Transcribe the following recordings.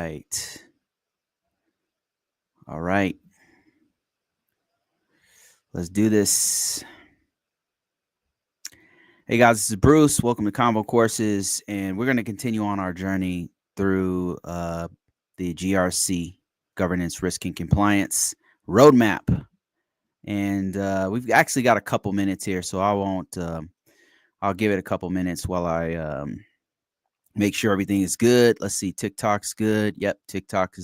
right. All right. Let's do this. Hey guys, this is Bruce. Welcome to ConvoCourses, and we're going to continue on our journey through the GRC, Governance, Risk, and Compliance RoadMap. And we've actually got a couple minutes here, so I won't. I'll give it a couple minutes while I make sure everything is good. Let's see, TikTok's good. Yep, TikTok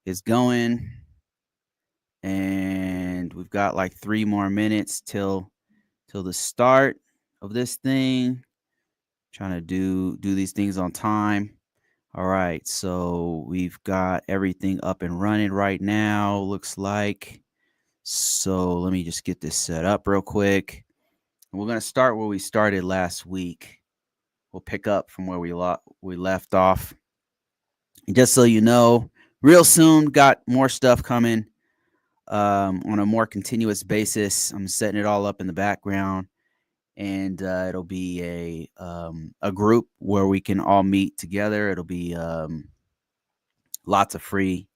is going, and we've got like 3 more minutes till the start of this thing. Trying to do these things on time. All right, so we've got everything up and running right now, looks like. So let me just get this set up real quick. We're going to start where we started last week. We'll pick up from where we left off. And just so you know, real soon, got more stuff coming on a more continuous basis. I'm setting it all up in the background. And it'll be a group where we can all meet together. It'll be lots of free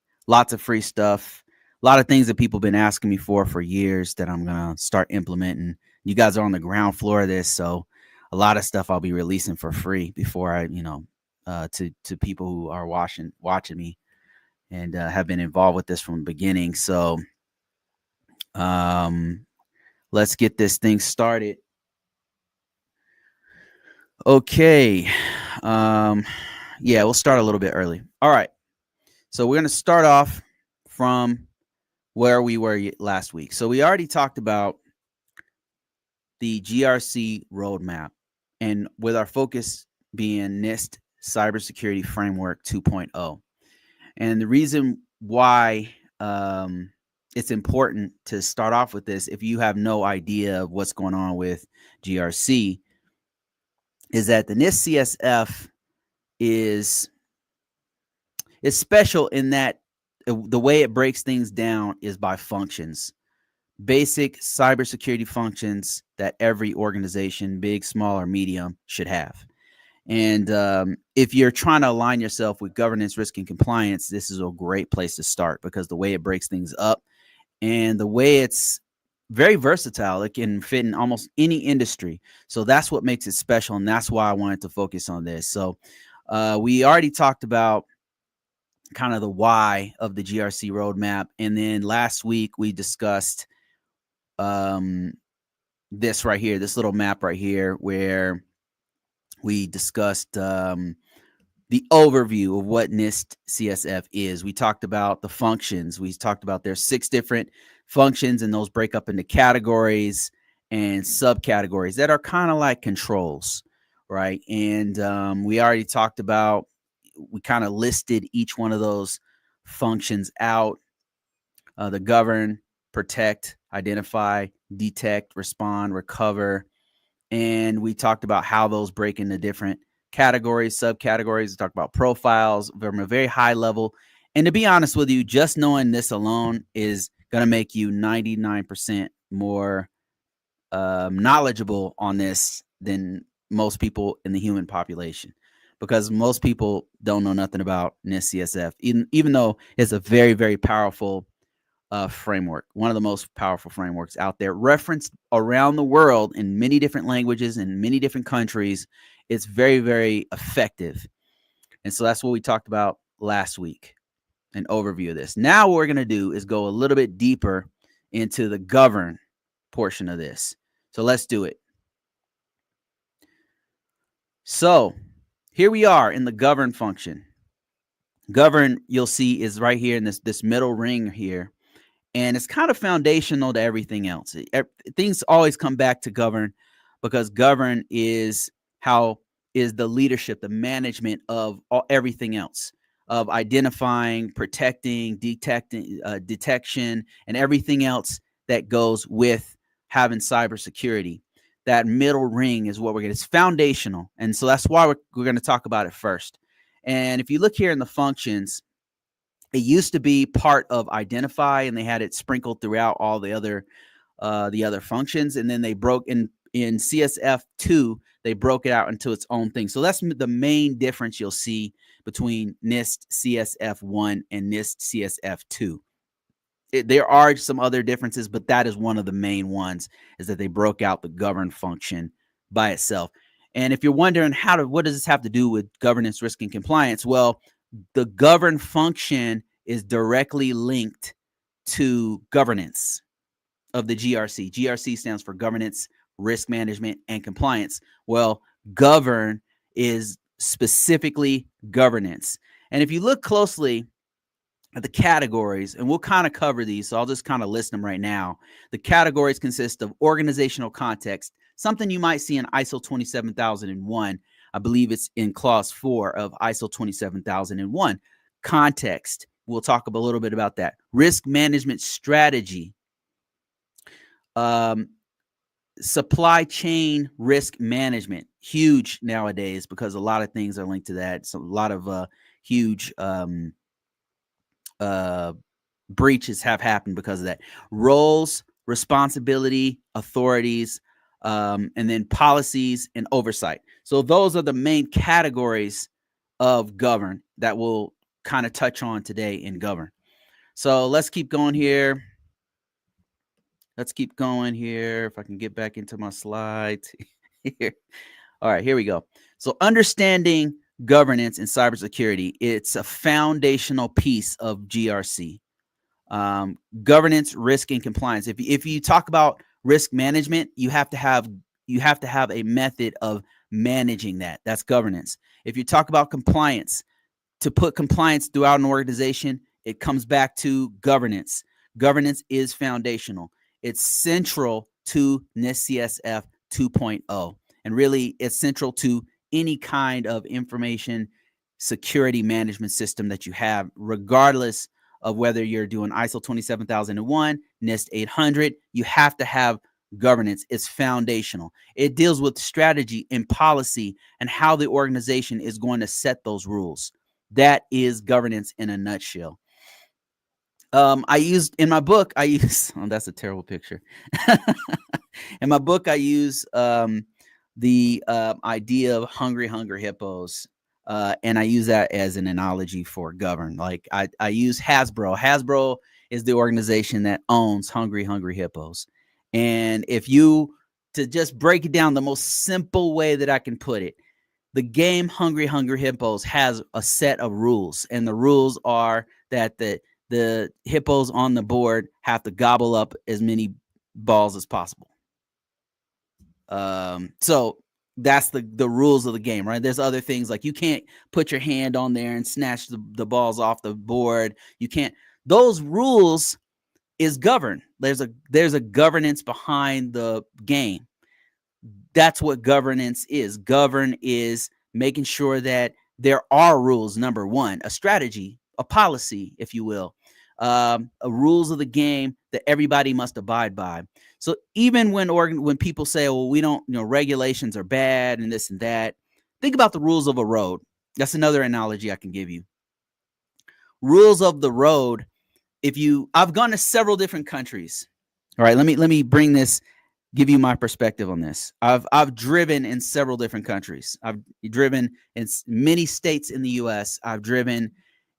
stuff, a lot of things that people have been asking me for years that I'm gonna start implementing. You guys are on the ground floor of this, so a lot of stuff I'll be releasing for free before I, to people who are watching me and have been involved with this from the beginning. So let's get this thing started. Okay. Yeah, we'll start a little bit early. All right. So we're going to start off from where we were last week. So we already talked about the GRC roadmap, and with our focus being NIST Cybersecurity Framework 2.0. And the reason why it's important to start off with this, if you have no idea of what's going on with GRC, is that the NIST CSF is special in that the way it breaks things down is by functions, basic cybersecurity functions that every organization, big, small, or medium, should have. And if you're trying to align yourself with governance, risk, and compliance, this is a great place to start, because the way it breaks things up and the way it's very versatile, it can fit in almost any industry. So that's what makes it special, and that's why I wanted to focus on this. So we already talked about kind of the why of the GRC roadmap, and then last week we discussed this right here, this little map right here, where we discussed the overview of what NIST CSF is. We talked about the functions. We talked about there's 6 different functions, and those break up into categories and subcategories that are kind of like controls, right? And we already talked about, we kind of listed each one of those functions out: the govern, protect, identify, detect, respond, recover. And we talked about how those break into different categories, subcategories. We talked about profiles from a very high level. And to be honest with you, just knowing this alone is going to make you 99% more knowledgeable on this than most people in the human population, because most people don't know nothing about NIST CSF, even though it's a very, very powerful framework, one of the most powerful frameworks out there, referenced around the world in many different languages and many different countries. It's very, very effective. And so that's what we talked about last week, an overview of this. Now what we're going to do is go a little bit deeper into the govern portion of this. So let's do it. So here we are in the govern function. Govern, you'll see, is right here in this middle ring here. And it's kind of foundational to everything else. Things always come back to govern, because govern is the leadership, the management of everything else, of identifying, protecting, detecting, detection, and everything else that goes with having cybersecurity. That middle ring is what we're getting. It's foundational. And so that's why we're going to talk about it first. And if you look here in the functions, it used to be part of identify, and they had it sprinkled throughout all the other functions. And then they broke in in CSF 2, they broke it out into its own thing. So that's the main difference you'll see between NIST CSF 1 and NIST CSF 2. There are some other differences, but that is one of the main ones, is that they broke out the govern function by itself. And if you're wondering what does this have to do with governance, risk, and compliance? Well, the govern function is directly linked to governance of the GRC. GRC stands for governance, risk management, and compliance. Well, govern is specifically governance. And if you look closely at the categories, and we'll kind of cover these, so I'll just kind of list them right now. The categories consist of organizational context, something you might see in ISO 27001. I believe it's in clause 4 of ISO 27001. Context, we'll talk a little bit about that. Risk management strategy, supply chain risk management, huge nowadays because a lot of things are linked to that. So a lot of huge breaches have happened because of that. Roles, responsibility, authorities, and then policies and oversight. So those are the main categories of govern that we'll kind of touch on today in govern. So let's keep going here. Let's keep going here. If I can get back into my slides here. All right, here we go. So understanding governance in cybersecurity, it's a foundational piece of GRC. Governance, risk, and compliance. If you talk about risk management, you have to have a method of managing that. That's governance. If you talk about compliance, to put compliance throughout an organization, it comes back to governance. Governance is foundational. It's central to NIST CSF 2.0. And really, it's central to any kind of information security management system that you have, regardless of whether you're doing ISO 27001, NIST 800. You have to have governance. It's foundational. It deals with strategy and policy and how the organization is going to set those rules. That is governance in a nutshell. In my book, oh, that's a terrible picture. In my book, I use the idea of hungry hippos. And I use that as an analogy for govern. Like I use Hasbro. Hasbro is the organization that owns hungry hippos. And to just break it down the most simple way that I can put it, the game Hungry Hippos has a set of rules. And the rules are that the hippos on the board have to gobble up as many balls as possible. So that's the rules of the game, right? There's other things like you can't put your hand on there and snatch the balls off the board. You can't. Those rules is govern. There's a governance behind the game. That's what governance is. Govern is making sure that there are rules. Number one, a strategy, a policy, if you will, rules of the game that everybody must abide by. So even when people say, well, we don't, regulations are bad and this and that, think about the rules of a road. That's another analogy I can give you. Rules of the road. I've gone to several different countries. All right, let me give you my perspective on this. I've driven in several different countries. I've driven in many states in the US. I've driven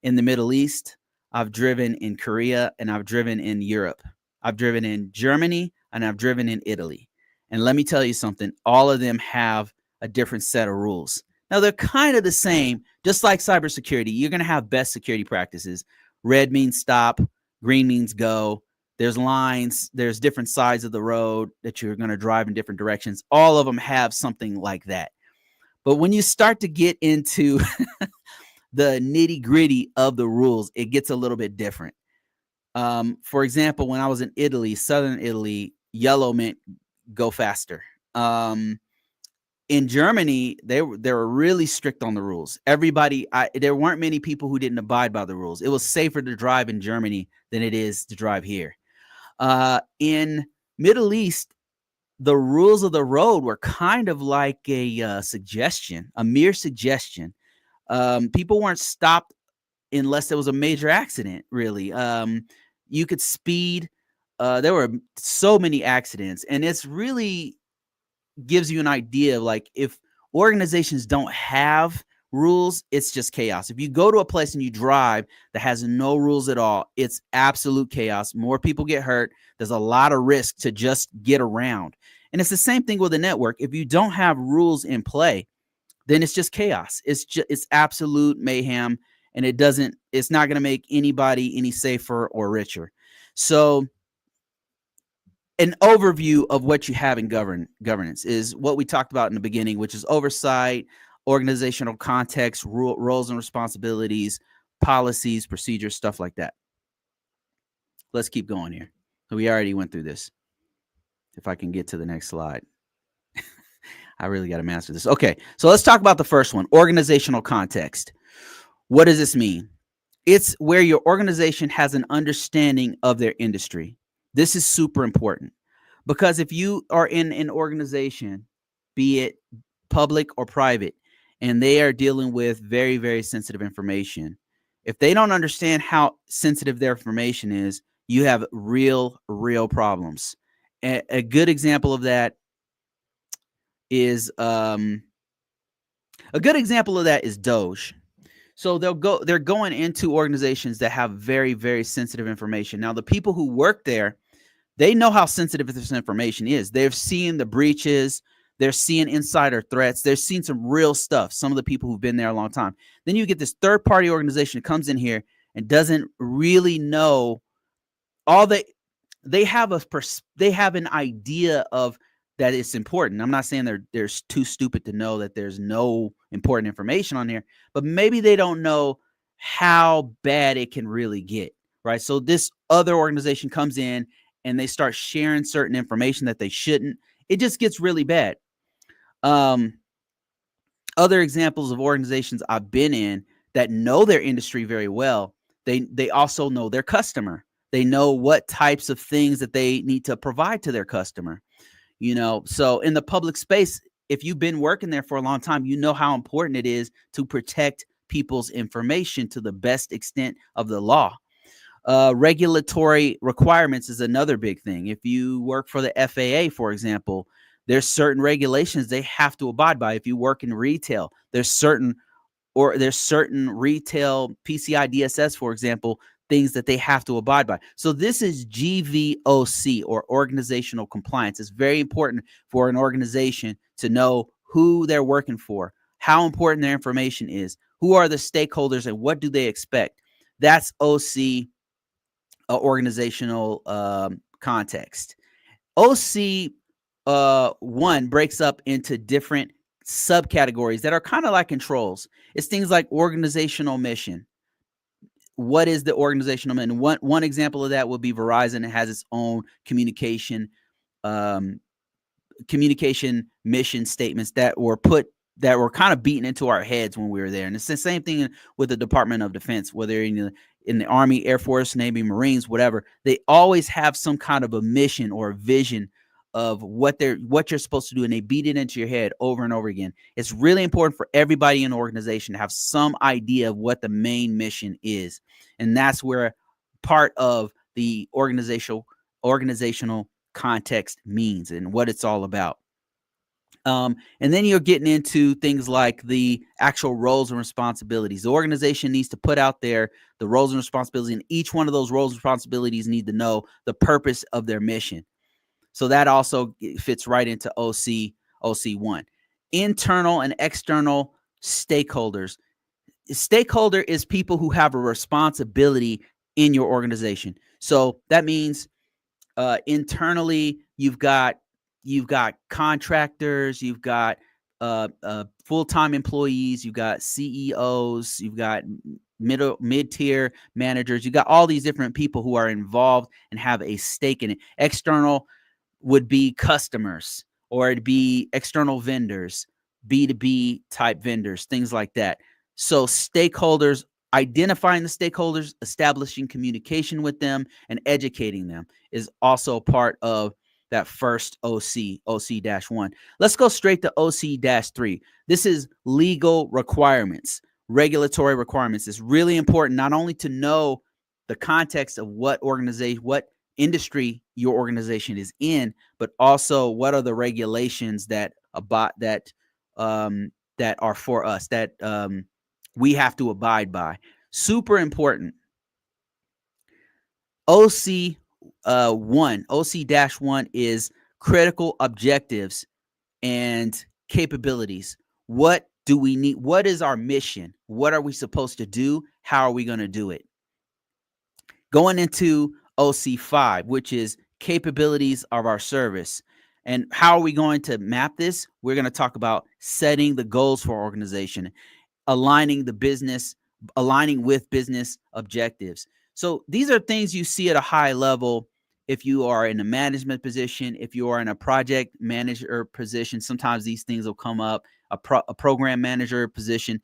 in the Middle East. I've driven in Korea, and I've driven in Europe. I've driven in Germany, and I've driven in Italy. And let me tell you something, all of them have a different set of rules. Now, they're kind of the same, just like cybersecurity. You're going to have best security practices. Red means stop, green means go. There's lines, there's different sides of the road that you're going to drive in different directions. All of them have something like that. But when you start to get into the nitty gritty of the rules, it gets a little bit different. For example, when I was in Italy, southern Italy, yellow meant go faster. In Germany, they were really strict on the rules. There weren't many people who didn't abide by the rules. It was safer to drive in Germany than it is to drive here. In Middle East, the rules of the road were kind of like a suggestion, a mere suggestion. People weren't stopped unless there was a major accident, really. You could speed. There were so many accidents, and it's really gives you an idea of like if organizations don't have rules, it's just chaos. If you go to a place and you drive that has no rules at all, it's absolute chaos. More people get hurt. There's a lot of risk to just get around. And it's the same thing with a network. If you don't have rules in play, then it's just chaos. It's absolute mayhem, and it's not going to make anybody any safer or richer. So an overview of what you have in governance is what we talked about in the beginning, which is oversight, organizational context, roles and responsibilities, policies, procedures, stuff like that. Let's keep going here. We already went through this. If I can get to the next slide. I really got to master this. Okay, so let's talk about the first one, organizational context. What does this mean? It's where your organization has an understanding of their industry. This is super important because if you are in an organization, be it public or private, and they are dealing with very, very sensitive information, if they don't understand how sensitive their information is, you have real problems. A good example of that is Doge. So they're going into organizations that have very, very sensitive information. Now, the people who work there, they know how sensitive this information is. They've seen the breaches. They're seeing insider threats. They're seeing some real stuff. Some of the people who've been there a long time. Then you get this third-party organization that comes in here and doesn't really know all they have an idea of that it's important. I'm not saying they're too stupid to know that there's no important information on there, but maybe they don't know how bad it can really get, right? So this other organization comes in and they start sharing certain information that they shouldn't. It just gets really bad. Other examples of organizations I've been in that know their industry very well, they also know their customer. They know what types of things that they need to provide to their customer. So in the public space, if you've been working there for a long time, you know how important it is to protect people's information to the best extent of the law. Regulatory requirements is another big thing. If you work for the FAA, for example, there's certain regulations they have to abide by. If you work in retail, there's certain retail PCI DSS, for example, things that they have to abide by. So this is GVOC, or organizational compliance. It's very important for an organization to know who they're working for, how important their information is, who are the stakeholders, and what do they expect. That's OC, organizational context. OC 1 breaks up into different subcategories that are kind of like controls. It's things like organizational mission. What is the organizational mission? One example of that would be Verizon. It has its own communication mission statements that were kind of beaten into our heads when we were there. And it's the same thing with the Department of Defense, whether in the Army, Air Force, Navy, Marines, whatever. They always have some kind of a mission or a vision of what you're supposed to do, and they beat it into your head over and over again. It's really important for everybody in the organization to have some idea of what the main mission is, and that's where part of the organizational context means and what it's all about. And then you're getting into things like the actual roles and responsibilities. The organization needs to put out there the roles and responsibilities, and each one of those roles and responsibilities need to know the purpose of their mission. So that also fits right into OC1. Internal and external stakeholders. Stakeholder is people who have a responsibility in your organization. So that means internally you've got contractors, you've got full-time employees, you've got CEOs, you've got mid-tier managers, you got all these different people who are involved and have a stake in it. External would be customers, or it'd be external vendors, B2B type vendors, things like that. So stakeholders, identifying the stakeholders, establishing communication with them, and educating them is also part of that first OC-1. Let's go straight to OC-3. This is legal requirements, regulatory requirements. It's really important not only to know the context of what industry your organization is in, but also what are the regulations that that are for us that we have to abide by. Super important. OC-1 is critical objectives and capabilities. What do we need? What is our mission? What are we supposed to do? How are we going to do it? Going into OC5, which is capabilities of our service. And how are we going to map this? We're going to talk about setting the goals for our organization, aligning with business objectives. So these are things you see at a high level. If you are in a management position, if you are in a project manager position, sometimes these things will come up. A program manager position,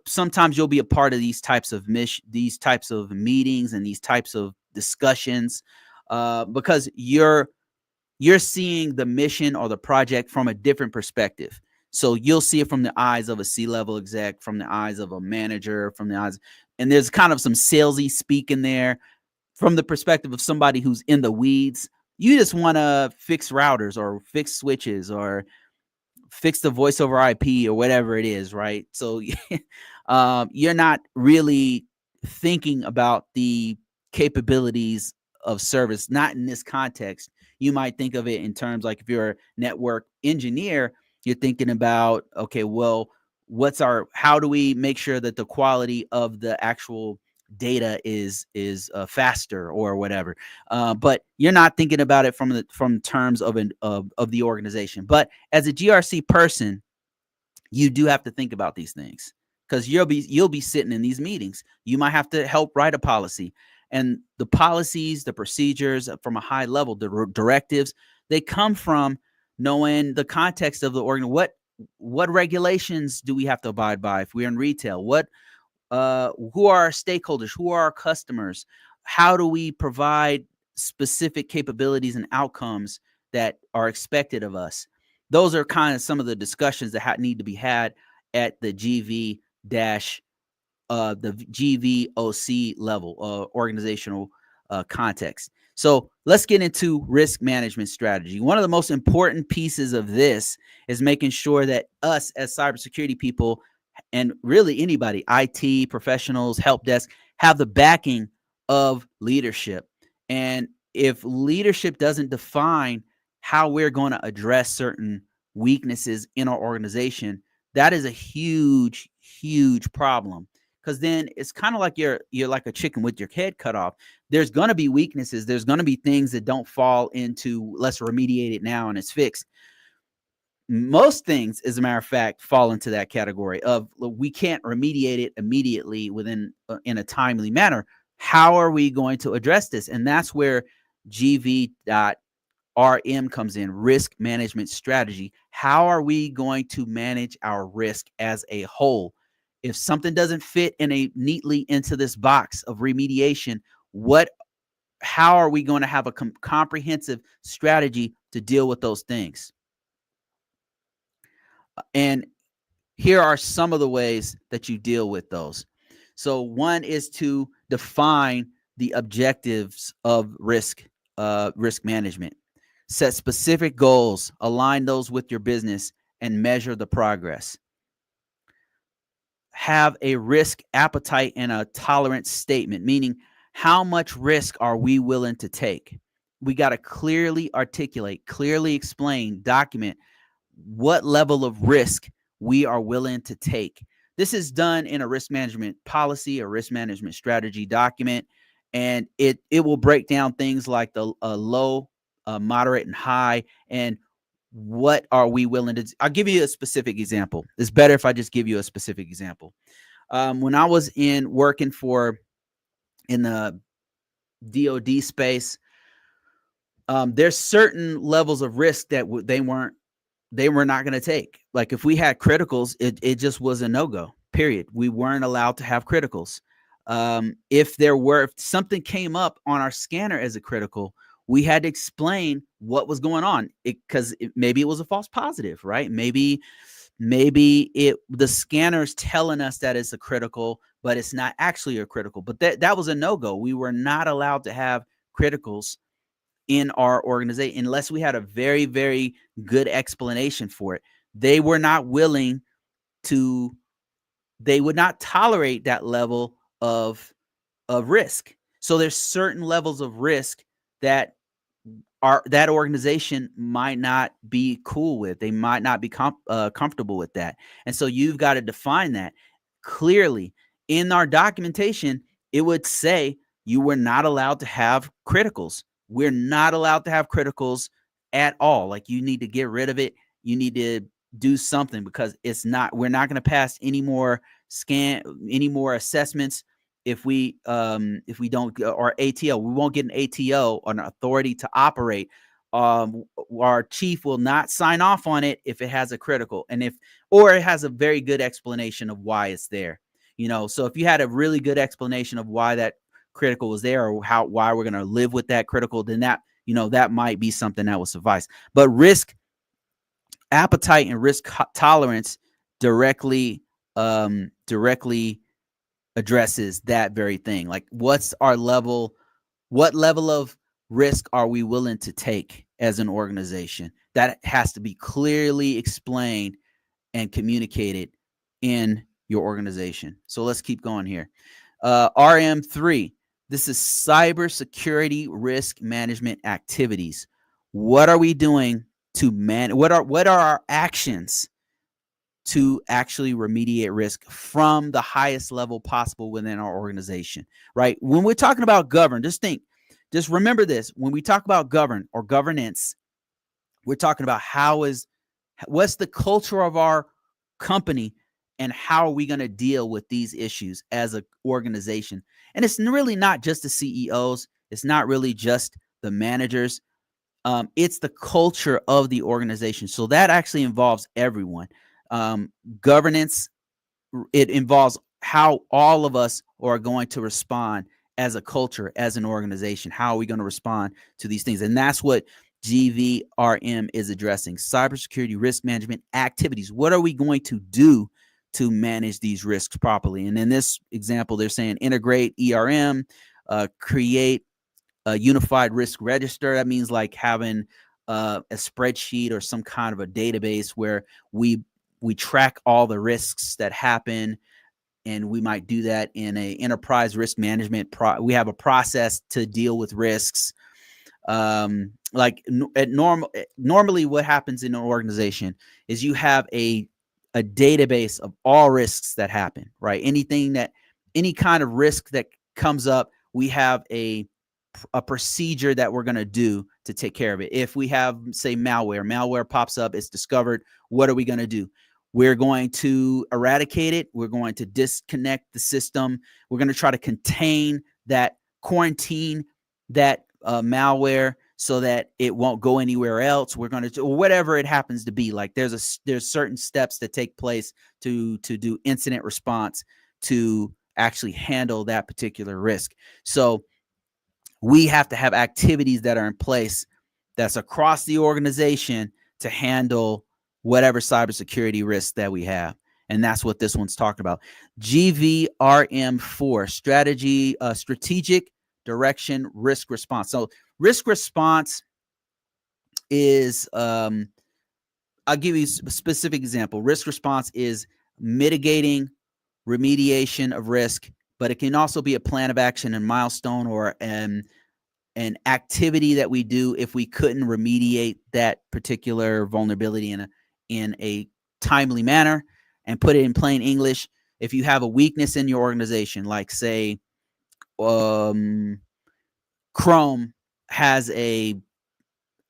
sometimes you'll be a part of these types of these types of meetings and these types of discussions, because you're seeing the mission or the project from a different perspective. So you'll see it from the eyes of a C-level exec, from the eyes of a manager, and there's kind of some salesy speak in there. From the perspective of somebody who's in the weeds, you just want to fix routers or fix switches or fix the voice over IP or whatever it is, right? So you're not really thinking about the capabilities of service, not in this context. You might think of it in terms like if you're a network engineer, you're thinking about, okay, well, how do we make sure that the quality of the actual data is faster or whatever, but you're not thinking about it from terms of the organization. But as a GRC person, you do have to think about these things, because you'll be sitting in these meetings. You might have to help write a policy, and the policies, the procedures from a high level, the directives, they come from knowing the context of the organ. What regulations do we have to abide by if we're in retail? Who are our stakeholders? Who are our customers? How do we provide specific capabilities and outcomes that are expected of us? Those are kind of some of the discussions that need to be had at the GVOC level, organizational context. So let's get into risk management strategy. One of the most important pieces of this is making sure that us as cybersecurity people, and really anybody, IT professionals, help desk, have the backing of leadership. And if leadership doesn't define how we're going to address certain weaknesses in our organization, that is a huge, huge problem. Because then it's kind of like you're like a chicken with your head cut off. There's going to be weaknesses. There's going to be things that don't fall into let's remediate it now and it's fixed. Most things, as a matter of fact, fall into that category of we can't remediate it immediately in a timely manner. How are we going to address this? And that's where GV.RM comes in, risk management strategy. How are we going to manage our risk as a whole? If something doesn't fit neatly into this box of remediation, how are we going to have a comprehensive strategy to deal with those things? And here are some of the ways that you deal with those. So one is to define the objectives of risk management. Set specific goals, align those with your business, and measure the progress. Have a risk appetite and a tolerance statement, meaning how much risk are we willing to take? We got to clearly articulate, clearly explain, document what level of risk we are willing to take. This is done in a risk management policy, a risk management strategy document, and it will break down things like the low, moderate, and high, and what are we willing to do. I'll give you a specific example. It's better if I just give you a specific example. When I was working in the DoD space, there's certain levels of risk that they were not going to take. Like if we had criticals, it just was a no-go, period. We weren't allowed to have criticals. If something came up on our scanner as a critical, we had to explain what was going on, because maybe it was a false positive, right? Maybe the scanner's telling us that it's a critical, but it's not actually a critical. But that was a no-go. We were not allowed to have criticals in our organization unless we had a very, very good explanation for it. They were not willing to, they would not tolerate that level of risk. So there's certain levels of risk that that organization might not be cool with. They might not be comfortable with that. And so you've got to define that clearly. In our documentation, it would say you were not allowed to have criticals. We're not allowed to have criticals at all. Like, you need to get rid of it. You need to do something, because we're not going to pass any more assessments if we don't, or ATO, we won't get an ATO, an authority to operate. Our chief will not sign off on it if it has a critical, or it has a very good explanation of why it's there. So if you had a really good explanation of why that critical was there, or why we're going to live with that critical, then that might be something that will suffice. But risk appetite and risk tolerance directly addresses that very thing. Like, what level of risk are we willing to take as an organization? That has to be clearly explained and communicated in your organization. So let's keep going here. RM3, this is cybersecurity risk management activities. What are we doing to what are our actions to actually remediate risk from the highest level possible within our organization, right? When we're talking about govern, just remember this. When we talk about govern or governance, we're talking about what's the culture of our company, and how are we going to deal with these issues as an organization. And it's really not just the CEOs. It's not really just the managers. It's the culture of the organization. So that actually involves everyone. Governance, it involves how all of us are going to respond as a culture, as an organization. How are we going to respond to these things? And that's what GVRM is addressing. Cybersecurity risk management activities. What are we going to do to manage these risks properly? And in this example, they're saying integrate ERM, create a unified risk register. That means like having a spreadsheet or some kind of a database where we track all the risks that happen, and we might do that in a enterprise risk management. We have a process to deal with risks. Normally what happens in an organization is you have a database of all risks that happen, right? Any kind of risk that comes up, we have a procedure that we're going to do to take care of it. If we have, say, malware pops up, it's discovered, what are we going to do? We're going to eradicate it. We're going to disconnect the system. We're going to try to contain that, quarantine that malware so that it won't go anywhere else. We're going to, whatever it happens to be. Like, there's certain steps that take place to do incident response to actually handle that particular risk. So we have to have activities that are in place that's across the organization to handle whatever cybersecurity risks that we have. And that's what this one's talking about. GVRM4, strategic direction, risk response. So risk response is, I'll give you a specific example. Risk response is mitigating, remediation of risk, but it can also be a plan of action and milestone, or an activity that we do if we couldn't remediate that particular vulnerability in a timely manner. And put it in plain English, if you have a weakness in your organization, like say Chrome has there's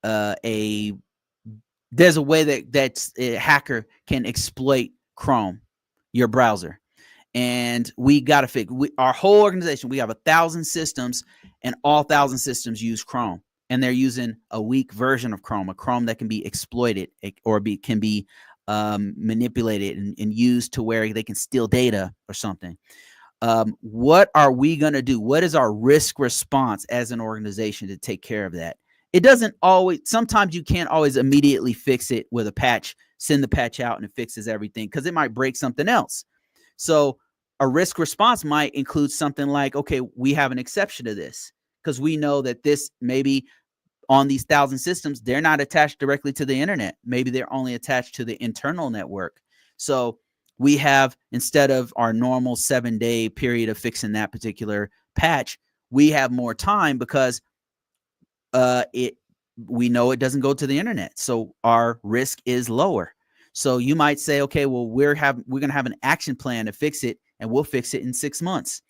a way that a hacker can exploit Chrome, your browser. And we got to fix our whole organization. We have 1,000 systems, and all 1,000 systems use Chrome, and they're using a weak version of Chrome, a Chrome that can be exploited or can be manipulated and used to where they can steal data or something. What are we going to do? What is our risk response as an organization to take care of that? It doesn't always, sometimes you can't always immediately fix it with a patch, send the patch out and it fixes everything, because it might break something else. So a risk response might include something like, okay, we have an exception to this because we know that this maybe on these 1,000 systems, they're not attached directly to the internet. Maybe they're only attached to the internal network. So we have, instead of our normal 7-day period of fixing that particular patch, we have more time because we know it doesn't go to the internet. So our risk is lower. So you might say, okay, well, we're going to have an action plan to fix it, and we'll fix it in 6 months.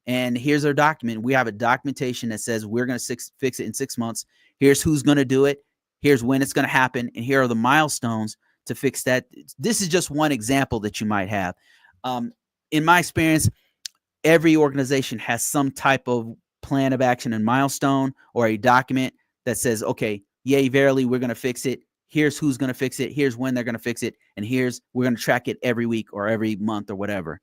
And here's our document. We have a documentation that says we're going to fix it in 6 months. Here's who's going to do it. Here's when it's going to happen. And here are the milestones to fix that. This is just one example that you might have. In my experience, every organization has some type of plan of action and milestone, or a document that says, okay, yay, verily, we're going to fix it. Here's who's going to fix it. Here's when they're going to fix it. And we're going to track it every week or every month or whatever.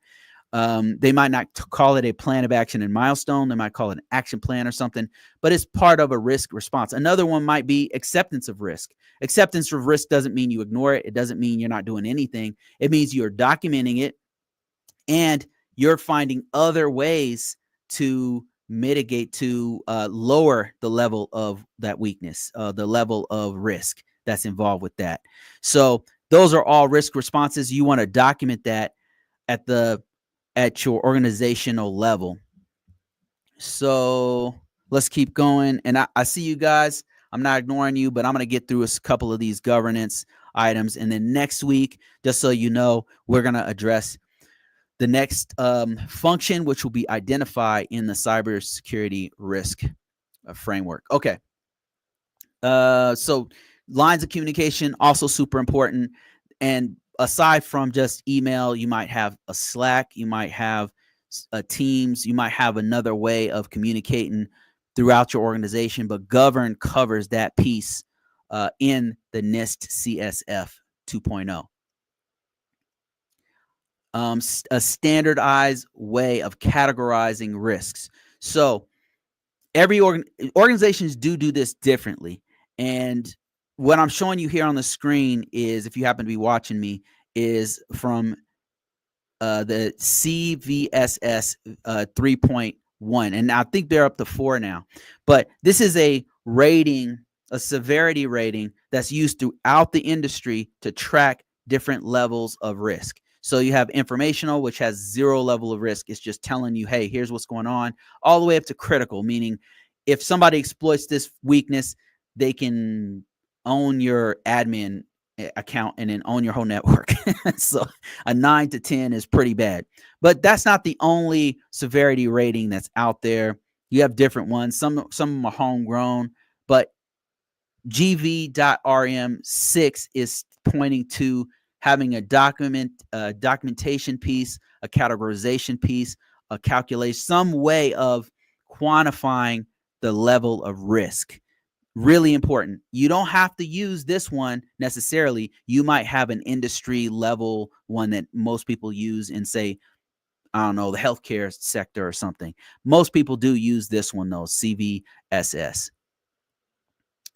They might not call it a plan of action and milestone. They might call it an action plan or something, but it's part of a risk response. Another one might be acceptance of risk. Acceptance of risk doesn't mean you ignore it. It doesn't mean you're not doing anything. It means you're documenting it, and you're finding other ways to mitigate, to lower the level of that weakness, the level of risk that's involved with that. So those are all risk responses. You want to document that at your organizational level. So let's keep going. And I see you guys. I'm not ignoring you, but I'm going to get through a couple of these governance items. And then next week, just so you know, we're going to address the next function, which will be identified in the cybersecurity risk framework. Okay. So lines of communication, also super important. And aside from just email, you might have a Slack, you might have a Teams, you might have another way of communicating throughout your organization, but Govern covers that piece in the NIST CSF 2.0. A standardized way of categorizing risks. So every organizations do this differently. And what I'm showing you here on the screen is, if you happen to be watching me, is from the CVSS 3.1. And I think they're up to 4 now. But this is a rating, a severity rating that's used throughout the industry to track different levels of risk. So you have informational, which has 0 level of risk. It's just telling you, hey, here's what's going on, all the way up to critical, meaning if somebody exploits this weakness, they can own your admin account and then own your whole network. So a 9 to 10 is pretty bad. But that's not the only severity rating that's out there. You have different ones. Some of them are homegrown, but GV.RM6 is pointing to having a documentation piece, a categorization piece, a calculation, some way of quantifying the level of risk. Really important. You don't have to use this one necessarily. You might have an industry level one that most people use in, say, I don't know, the healthcare sector or something. Most people do use this one though, CVSS.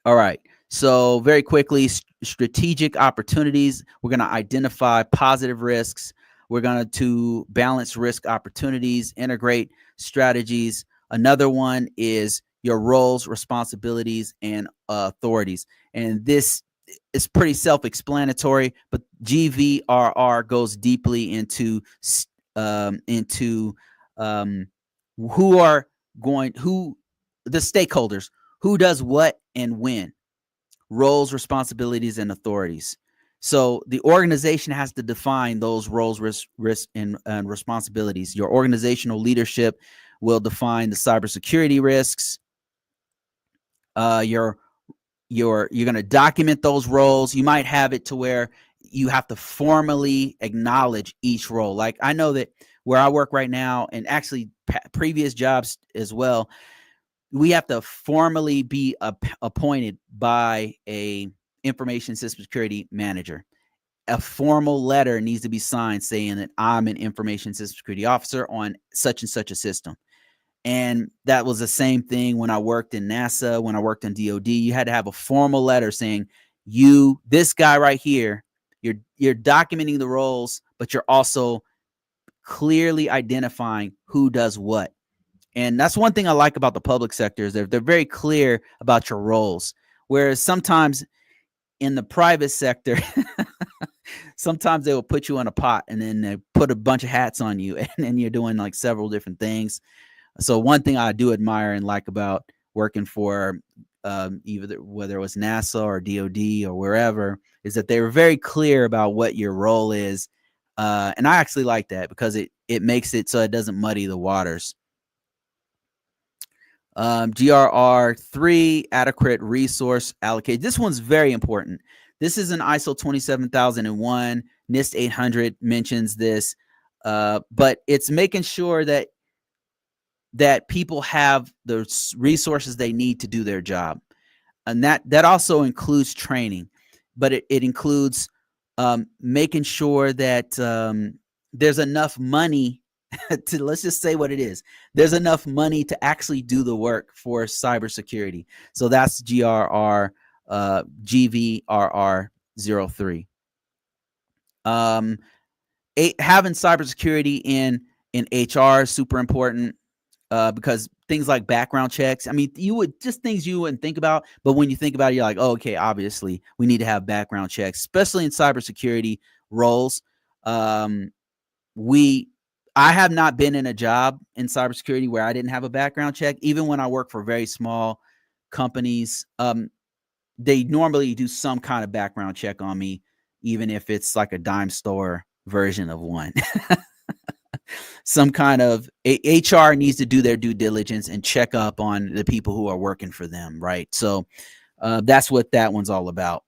All right. So very quickly, strategic opportunities. We're going to identify positive risks. We're going to balance risk opportunities, integrate strategies. Another one is your roles, responsibilities, and authorities. And this is pretty self-explanatory, but GVRR goes deeply into the stakeholders, who does what and when, roles, responsibilities, and authorities. So the organization has to define those roles, risk, and responsibilities. Your organizational leadership will define the cybersecurity risks. You're going to document those roles. You might have it to where you have to formally acknowledge each role. Like I know that where I work right now, and actually previous jobs as well, we have to formally be appointed by a information system security manager. A formal letter needs to be signed saying that I'm an information system security officer on such and such a system. And that was the same thing when I worked in NASA, when I worked in DOD. You had to have a formal letter saying, this guy right here, you're documenting the roles, but you're also clearly identifying who does what. And that's one thing I like about the public sector is they're very clear about your roles. Whereas sometimes in the private sector, sometimes they will put you in a pot and then they put a bunch of hats on you, and then you're doing like several different things. So one thing I do admire and like about working for either whether it was NASA or DoD or wherever is that they were very clear about what your role is. And I actually like that because it makes it so it doesn't muddy the waters. GRR3, adequate resource allocate. This one's very important. This is an ISO 27001. NIST 800 mentions this, but it's making sure that people have the resources they need to do their job. And that also includes training, but it includes making sure that there's enough money to, let's just say what it is. There's enough money to actually do the work for cybersecurity. So that's GVRR 03. Having cybersecurity in HR is super important. Because things like background checks, I mean, things you wouldn't think about, but when you think about it, you're like, oh, okay, obviously we need to have background checks, especially in cybersecurity roles. I have not been in a job in cybersecurity where I didn't have a background check. Even when I work for very small companies, they normally do some kind of background check on me, even if it's like a dime store version of one. Some kind of HR needs to do their due diligence and check up on the people who are working for them, right? So that's what that one's all about.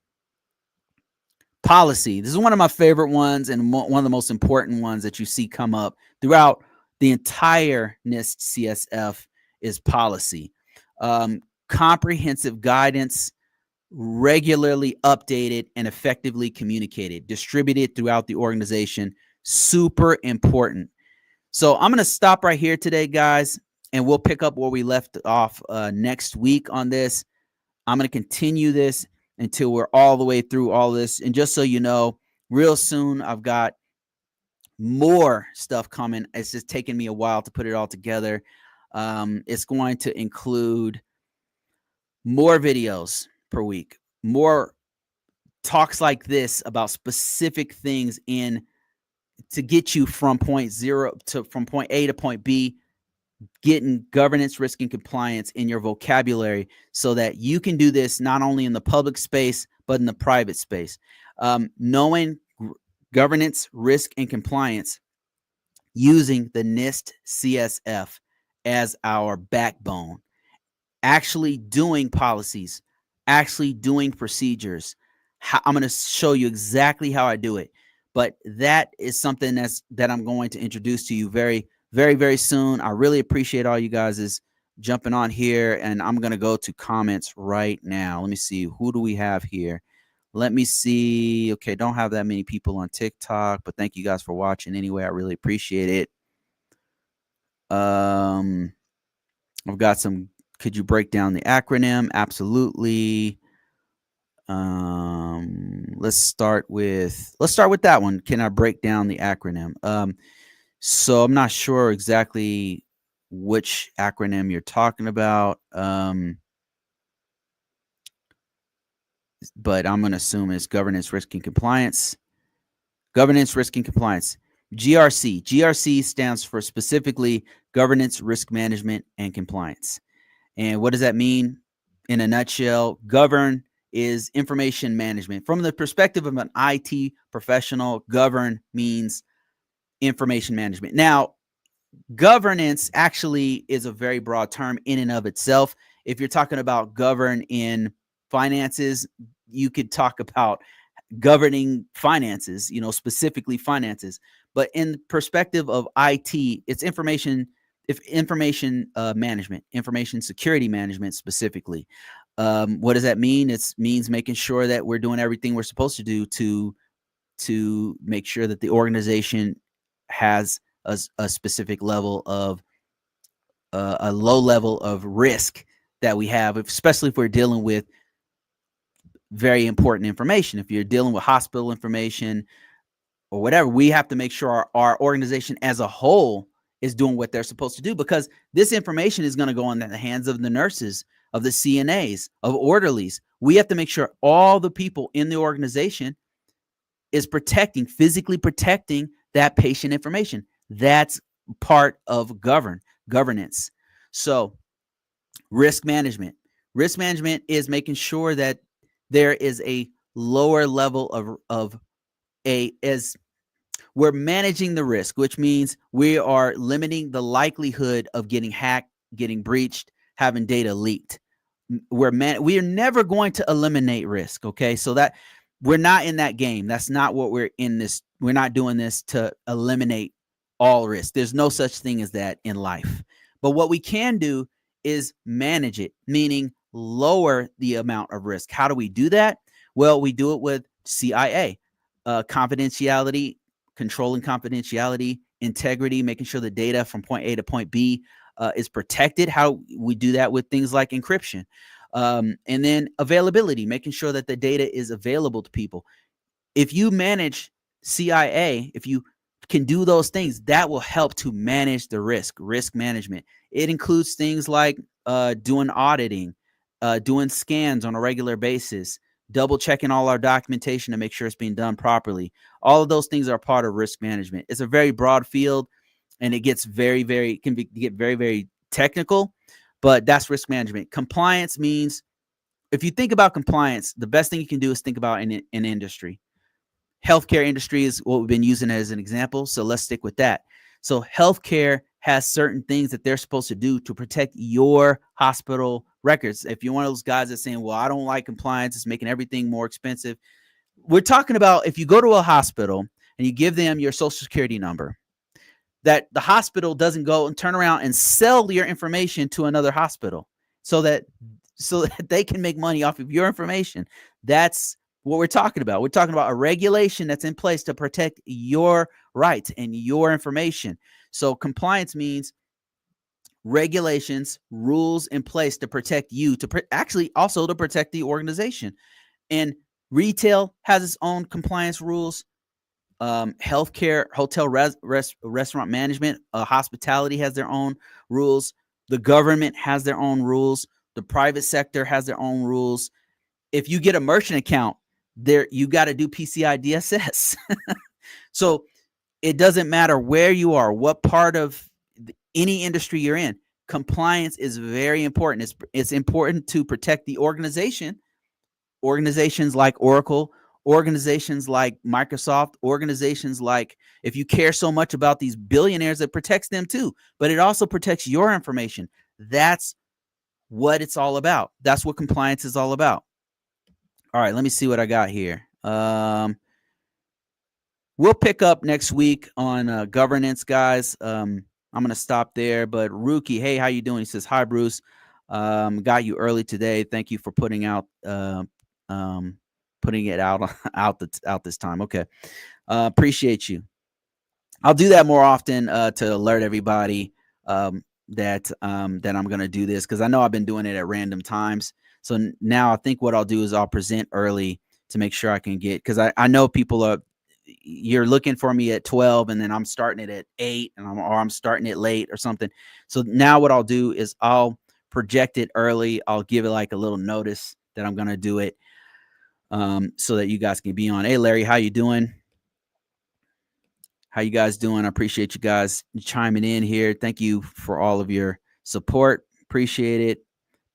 Policy. This is one of my favorite ones and one of the most important ones that you see come up throughout the entire NIST CSF is policy. Comprehensive guidance, regularly updated and effectively communicated, distributed throughout the organization. Super important. So I'm going to stop right here today, guys, and we'll pick up where we left off next week on this. I'm going to continue this until we're all the way through all this. And just so you know, real soon I've got more stuff coming. It's just taking me a while to put it all together. It's going to include more videos per week, more talks like this about specific things to get you from point A to point B, getting governance, risk, and compliance in your vocabulary so that you can do this not only in the public space, but in the private space. Knowing governance, risk, and compliance using the NIST CSF as our backbone, actually doing policies, actually doing procedures. I'm going to show you exactly how I do it. But that is something that I'm going to introduce to you very, very, very soon. I really appreciate all you guys jumping on here, and I'm going to go to comments right now. Let me see. Who do we have here? Let me see. Okay, don't have that many people on TikTok, but thank you guys for watching anyway. I really appreciate it. I've got some. Could you break down the acronym? Absolutely. Let's start with that one. Can I break down the acronym? So I'm not sure exactly which acronym you're talking about. But I'm going to assume it's governance, risk, and compliance. Governance, risk, and compliance. GRC. GRC stands for specifically governance, risk management, and compliance. And what does that mean? In a nutshell, govern is information management. From the perspective of an IT professional, govern means information management. Now, governance actually is a very broad term in and of itself. If you're talking about govern in finances, you could talk about governing finances, specifically finances. But in the perspective of IT, it's information management, information security management specifically. What does that mean? It means making sure that we're doing everything we're supposed to do to make sure that the organization has a specific level of a low level of risk that we have, especially if we're dealing with very important information. If you're dealing with hospital information or whatever, we have to make sure our organization as a whole is doing what they're supposed to do, because this information is going to go in the hands of the nurses of the CNAs, of orderlies. We have to make sure all the people in the organization is physically protecting that patient information. That's part of governance. So risk management. Risk management is making sure that there is a lower level as we're managing the risk, which means we are limiting the likelihood of getting hacked, getting breached, having data leaked. We are never going to eliminate risk. Okay. So that we're not in that game. That's not what we're in this. We're not doing this to eliminate all risk. There's no such thing as that in life. But what we can do is manage it, meaning lower the amount of risk. How do we do that? Well, we do it with CIA, confidentiality, controlling confidentiality, integrity, making sure the data from point A to point B is protected. How we do that with things like encryption. And then availability, making sure that the data is available to people. If you manage CIA, if you can do those things, that will help to manage the risk management. It includes things like doing auditing, doing scans on a regular basis, double checking all our documentation to make sure it's being done properly. All of those things are part of risk management. It's a very broad field, and it gets get very, very technical, but that's risk management. Compliance means, if you think about compliance, the best thing you can do is think about an industry. Healthcare industry is what we've been using as an example, so let's stick with that. So healthcare has certain things that they're supposed to do to protect your hospital records. If you're one of those guys that's saying, well, I don't like compliance, it's making everything more expensive. We're talking about if you go to a hospital and you give them your social security number, that the hospital doesn't go and turn around and sell your information to another hospital so that they can make money off of your information. That's what we're talking about. We're talking about a regulation that's in place to protect your rights and your information. So compliance means regulations, rules in place to protect you, actually also to protect the organization. And retail has its own compliance rules. Healthcare, hotel, restaurant management, hospitality has their own rules. The government has their own rules. The private sector has their own rules. If you get a merchant account, you got to do PCI DSS. So it doesn't matter where you are, what part of any industry you're in. Compliance is very important. It's important to protect the organization. Organizations like Oracle, organizations like Microsoft, organizations like, if you care so much about these billionaires, it protects them too, but it also protects your information. That's what it's all about. That's what compliance is all about. All right, let me see what I got here. We'll pick up next week on governance, guys. I'm going to stop there, but Rookie, hey, how you doing? He says, hi, Bruce. Got you early today. Thank you for putting it out this time. Okay. Appreciate you. I'll do that more often to alert everybody that I'm going to do this, because I know I've been doing it at random times. So now I think what I'll do is I'll present early to make sure I can get, because I know people you're looking for me at 12 and then I'm starting it at 8 or I'm starting it late or something. So now what I'll do is I'll project it early. I'll give it like a little notice that I'm going to do it so that you guys can be on. Hey, Larry, how you doing? How you guys doing? I appreciate you guys chiming in here. Thank you for all of your support. Appreciate it.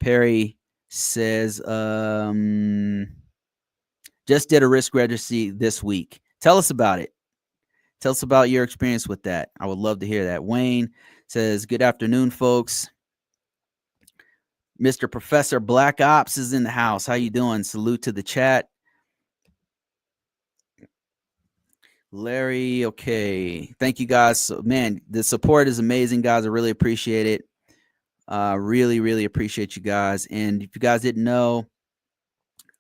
Perry says, just did a risk registry this week. Tell us about it. Tell us about your experience with that. I would love to hear that. Wayne says, good afternoon, folks. Mr. Professor Black Ops is in the house. How you doing? Salute to the chat. Larry, okay. Thank you, guys. So, man, the support is amazing, guys. I really appreciate it. Really, really appreciate you guys. And if you guys didn't know,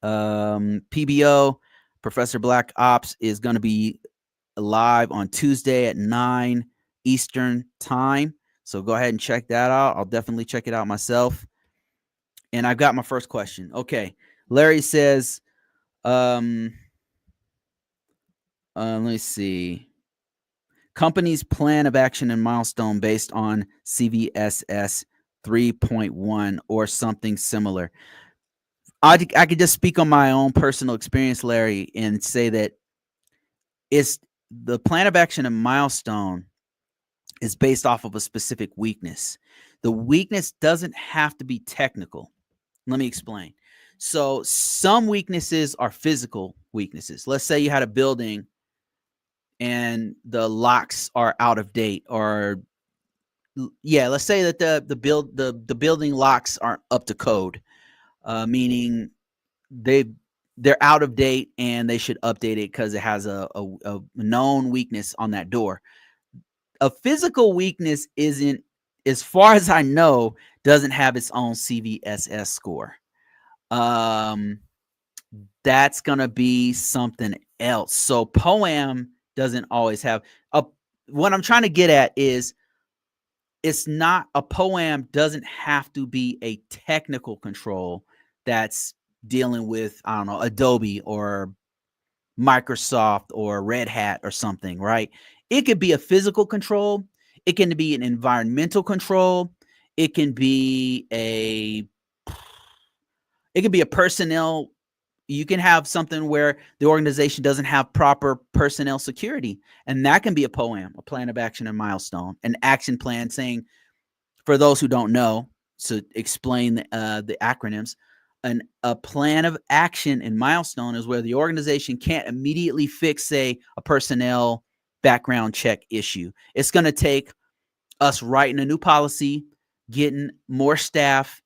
PBO, Professor Black Ops, is going to be live on Tuesday at 9 Eastern time. So go ahead and check that out. I'll definitely check it out myself. And I've got my first question. Okay. Larry says, let me see. Company's plan of action and milestone based on CVSS 3.1 or something similar. I could just speak on my own personal experience, Larry, and say that it's the plan of action and milestone is based off of a specific weakness. The weakness doesn't have to be technical. Let me explain. So some weaknesses are physical weaknesses. Let's say you had a building and the locks are out of date, or let's say that the building locks aren't up to code, meaning they're out of date and they should update it because it has a known weakness on that door. A physical weakness isn't, as far as I know, doesn't have its own CVSS score. That's going to be something else. So POAM doesn't always have what I'm trying to get at is it's not a POAM doesn't have to be a technical control that's dealing with, I don't know, Adobe or Microsoft or Red Hat or something, right? It could be a physical control. It can be an environmental control. It can be a personnel. You can have something where the organization doesn't have proper personnel security, and that can be a POAM, a plan of action and milestone, an action plan saying, for those who don't know, to explain the acronyms, a plan of action and milestone is where the organization can't immediately fix, say, a personnel background check issue. It's going to take us writing a new policy, getting more staff,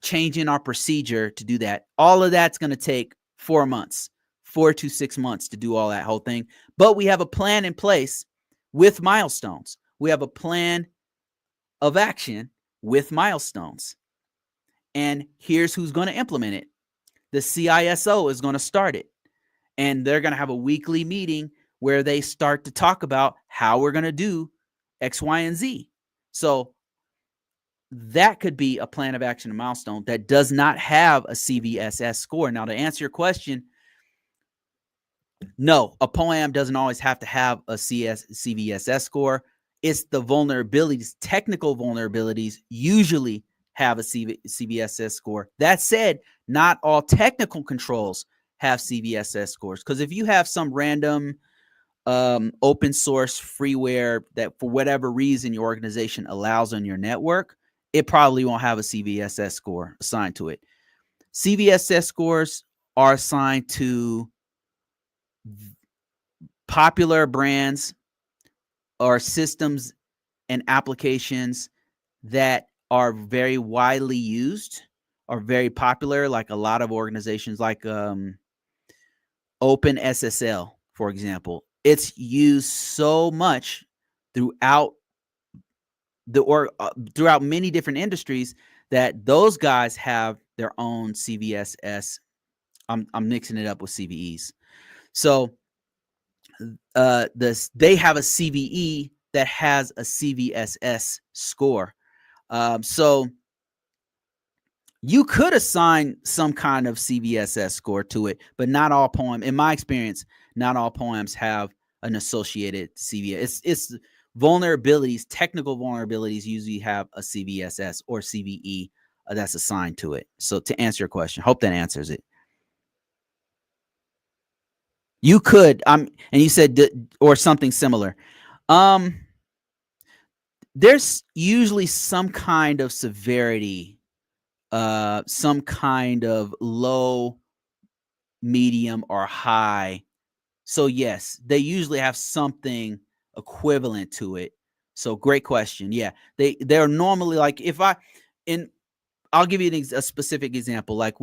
changing our procedure to do that. All of that's going to take 4 months, 4 to 6 months to do all that whole thing. But we have a plan in place with milestones. We have a plan of action with milestones. And here's who's going to implement it. The CISO is going to start it. And they're going to have a weekly meeting where they start to talk about how we're going to do X, Y, and Z. So that could be a plan of action and milestone that does not have a CVSS score. Now, to answer your question, no, a POAM doesn't always have to have a CVSS score. It's the vulnerabilities, technical vulnerabilities usually have a CVSS score. That said, not all technical controls have CVSS scores, because if you have some random open source freeware that for whatever reason your organization allows on your network, it probably won't have a CVSS score assigned to it. CVSS scores are assigned to popular brands or systems and applications that are very widely used or very popular, like a lot of organizations like OpenSSL, for example. It's used so much throughout throughout many different industries that those guys have their own CVSS. I'm mixing it up with CVEs. So they have a CVE that has a CVSS score. So you could assign some kind of CVSS score to it, but not all POAM. In my experience, not all POAMs have an associated CVSS. It's vulnerabilities, technical vulnerabilities usually have a CVSS or CVE that's assigned to it. So to answer your question, hope that answers it. You could, and you said, or something similar. There's usually some kind of severity, some kind of low, medium, or high. So yes, they usually have something equivalent to it. So great question. Yeah, they're normally like, I'll give you a specific example. Like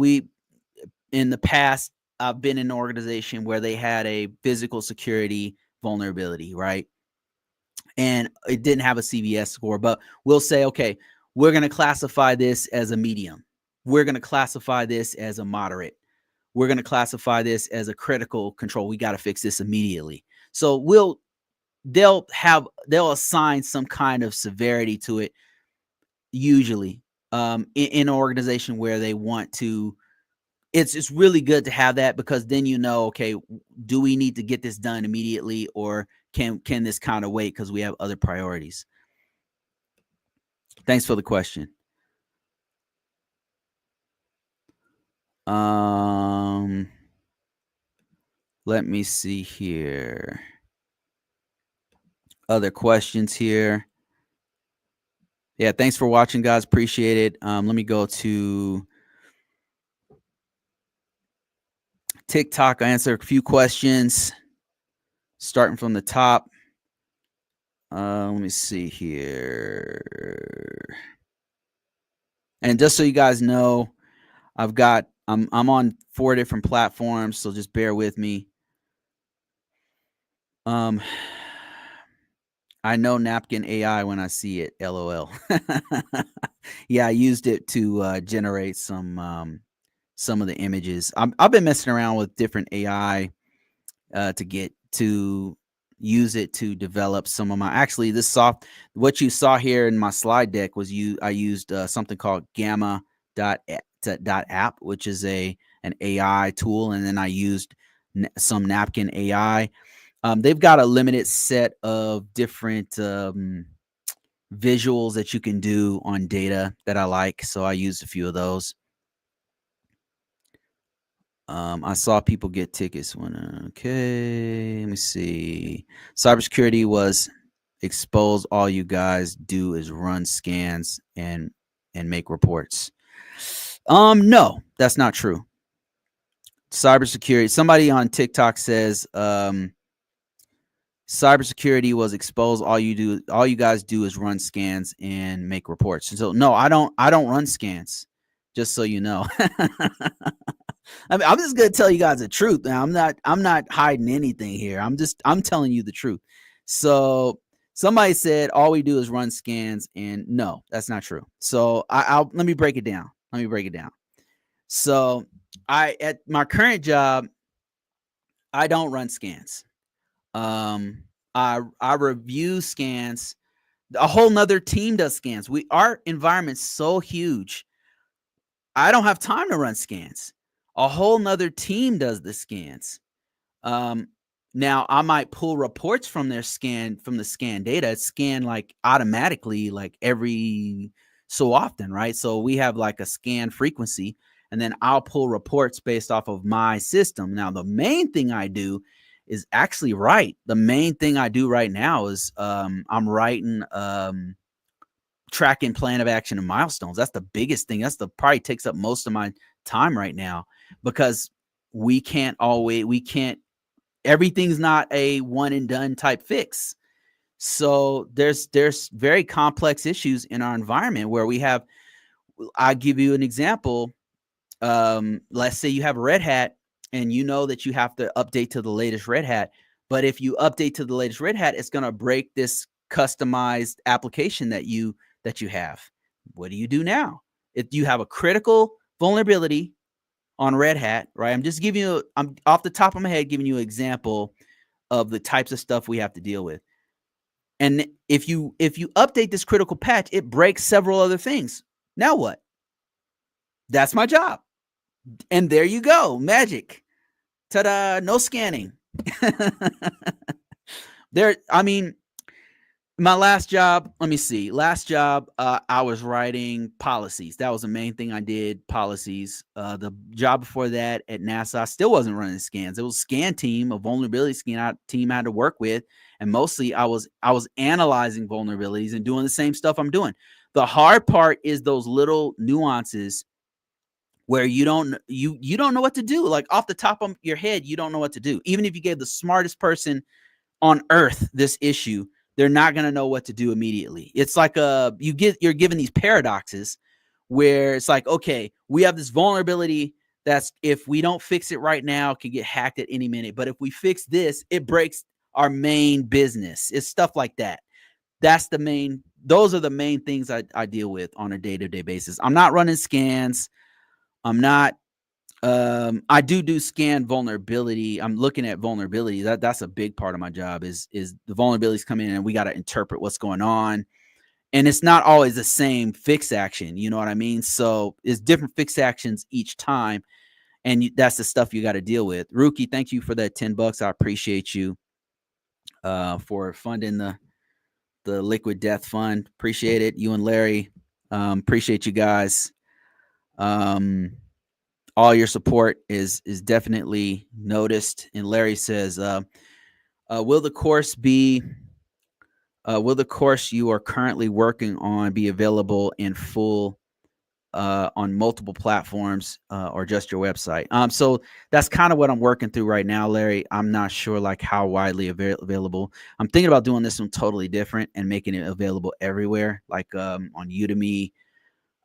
in the past, I've been in an organization where they had a physical security vulnerability, right? And it didn't have a CVS score, but we'll say, okay, we're going to classify this as a medium. We're going to classify this as a moderate. We're going to classify this as a critical control. We got to fix this immediately. So they'll assign some kind of severity to it, usually in an organization where they want to. It's really good to have that, because then you know, okay, do we need to get this done immediately, or can this kind of wait because we have other priorities? Thanks for the question. Let me see here. Other questions here. Yeah, thanks for watching, guys. Appreciate it. Let me go to TikTok. I answer a few questions, starting from the top. Let me see here. And just so you guys know, I'm on 4 different platforms, so just bear with me. I know napkin AI when I see it. LOL. Yeah, I used it to generate some of the images. I've been messing around with different AI to use it to develop some of my. Actually, what you saw here in my slide deck was I used something called Gamma app, which is an AI tool, and then I used some napkin AI. They've got a limited set of different visuals that you can do on data that I like, so I used a few of those. I saw people get tickets okay, let me see. Cybersecurity was exposed. All you guys do is run scans and make reports. No, that's not true. Cybersecurity. Somebody on TikTok says cybersecurity was exposed. All you guys do is run scans and make reports. So no, I don't run scans. Just so you know. I mean, I'm just gonna tell you guys the truth. Now, I'm not hiding anything here. I'm telling you the truth. So somebody said all we do is run scans, and no, that's not true. So let me break it down. So at my current job, I don't run scans. I review scans. A whole nother team does scans. Our environment's so huge. I don't have time to run scans. A whole nother team does the scans. Now I might pull reports from the scan data. It's scanned like automatically, like every so often, right? So we have like a scan frequency, and then I'll pull reports based off of my system. Now the main thing I do is actually write. The main thing I do right now is I'm writing tracking plan of action and milestones. That's the biggest thing. Probably takes up most of my time right now, because everything's not a one and done type fix. So there's very complex issues in our environment where I'll give you an example. Let's say you have a Red Hat and you know that you have to update to the latest Red Hat. But if you update to the latest Red Hat, it's going to break this customized application that you have. What do you do now? If you have a critical vulnerability on Red Hat, right? I'm off the top of my head giving you an example of the types of stuff we have to deal with. And if you update this critical patch, it breaks several other things. Now what? That's my job. And there you go. Magic. Ta-da. No scanning. My last job, let me see. I was writing policies. That was the main thing I did, policies. The job before that at NASA, I still wasn't running scans. It was a scan team, a vulnerability scan team I had to work with. And mostly I was analyzing vulnerabilities and doing the same stuff I'm doing. The hard part is those little nuances where you don't know what to do. Like off the top of your head, you don't know what to do. Even if you gave the smartest person on earth this issue, they're not going to know what to do immediately. It's like you're given these paradoxes where it's like, okay, we have this vulnerability that's, if we don't fix it right now, it can get hacked at any minute. But if we fix this, it breaks our main business. It's stuff like that. Those are the main things I deal with on a day-to-day basis. I'm not running scans. I'm not I do scan vulnerability. I'm looking at vulnerability. That's a big part of my job is the vulnerabilities come in and we got to interpret what's going on. And it's not always the same fix action. You know what I mean? So it's different fix actions each time. And that's the stuff you got to deal with. Rookie, thank you for that $10. I appreciate you for funding the Liquid Death Fund. Appreciate it. You and Larry. Appreciate you guys. all your support is definitely noticed. And Larry says, will the course you are currently working on be available in full on multiple platforms or just your website? So that's kind of what I'm working through right now, Larry. I'm not sure like how widely available. I'm thinking about doing this one totally different and making it available everywhere, like on Udemy,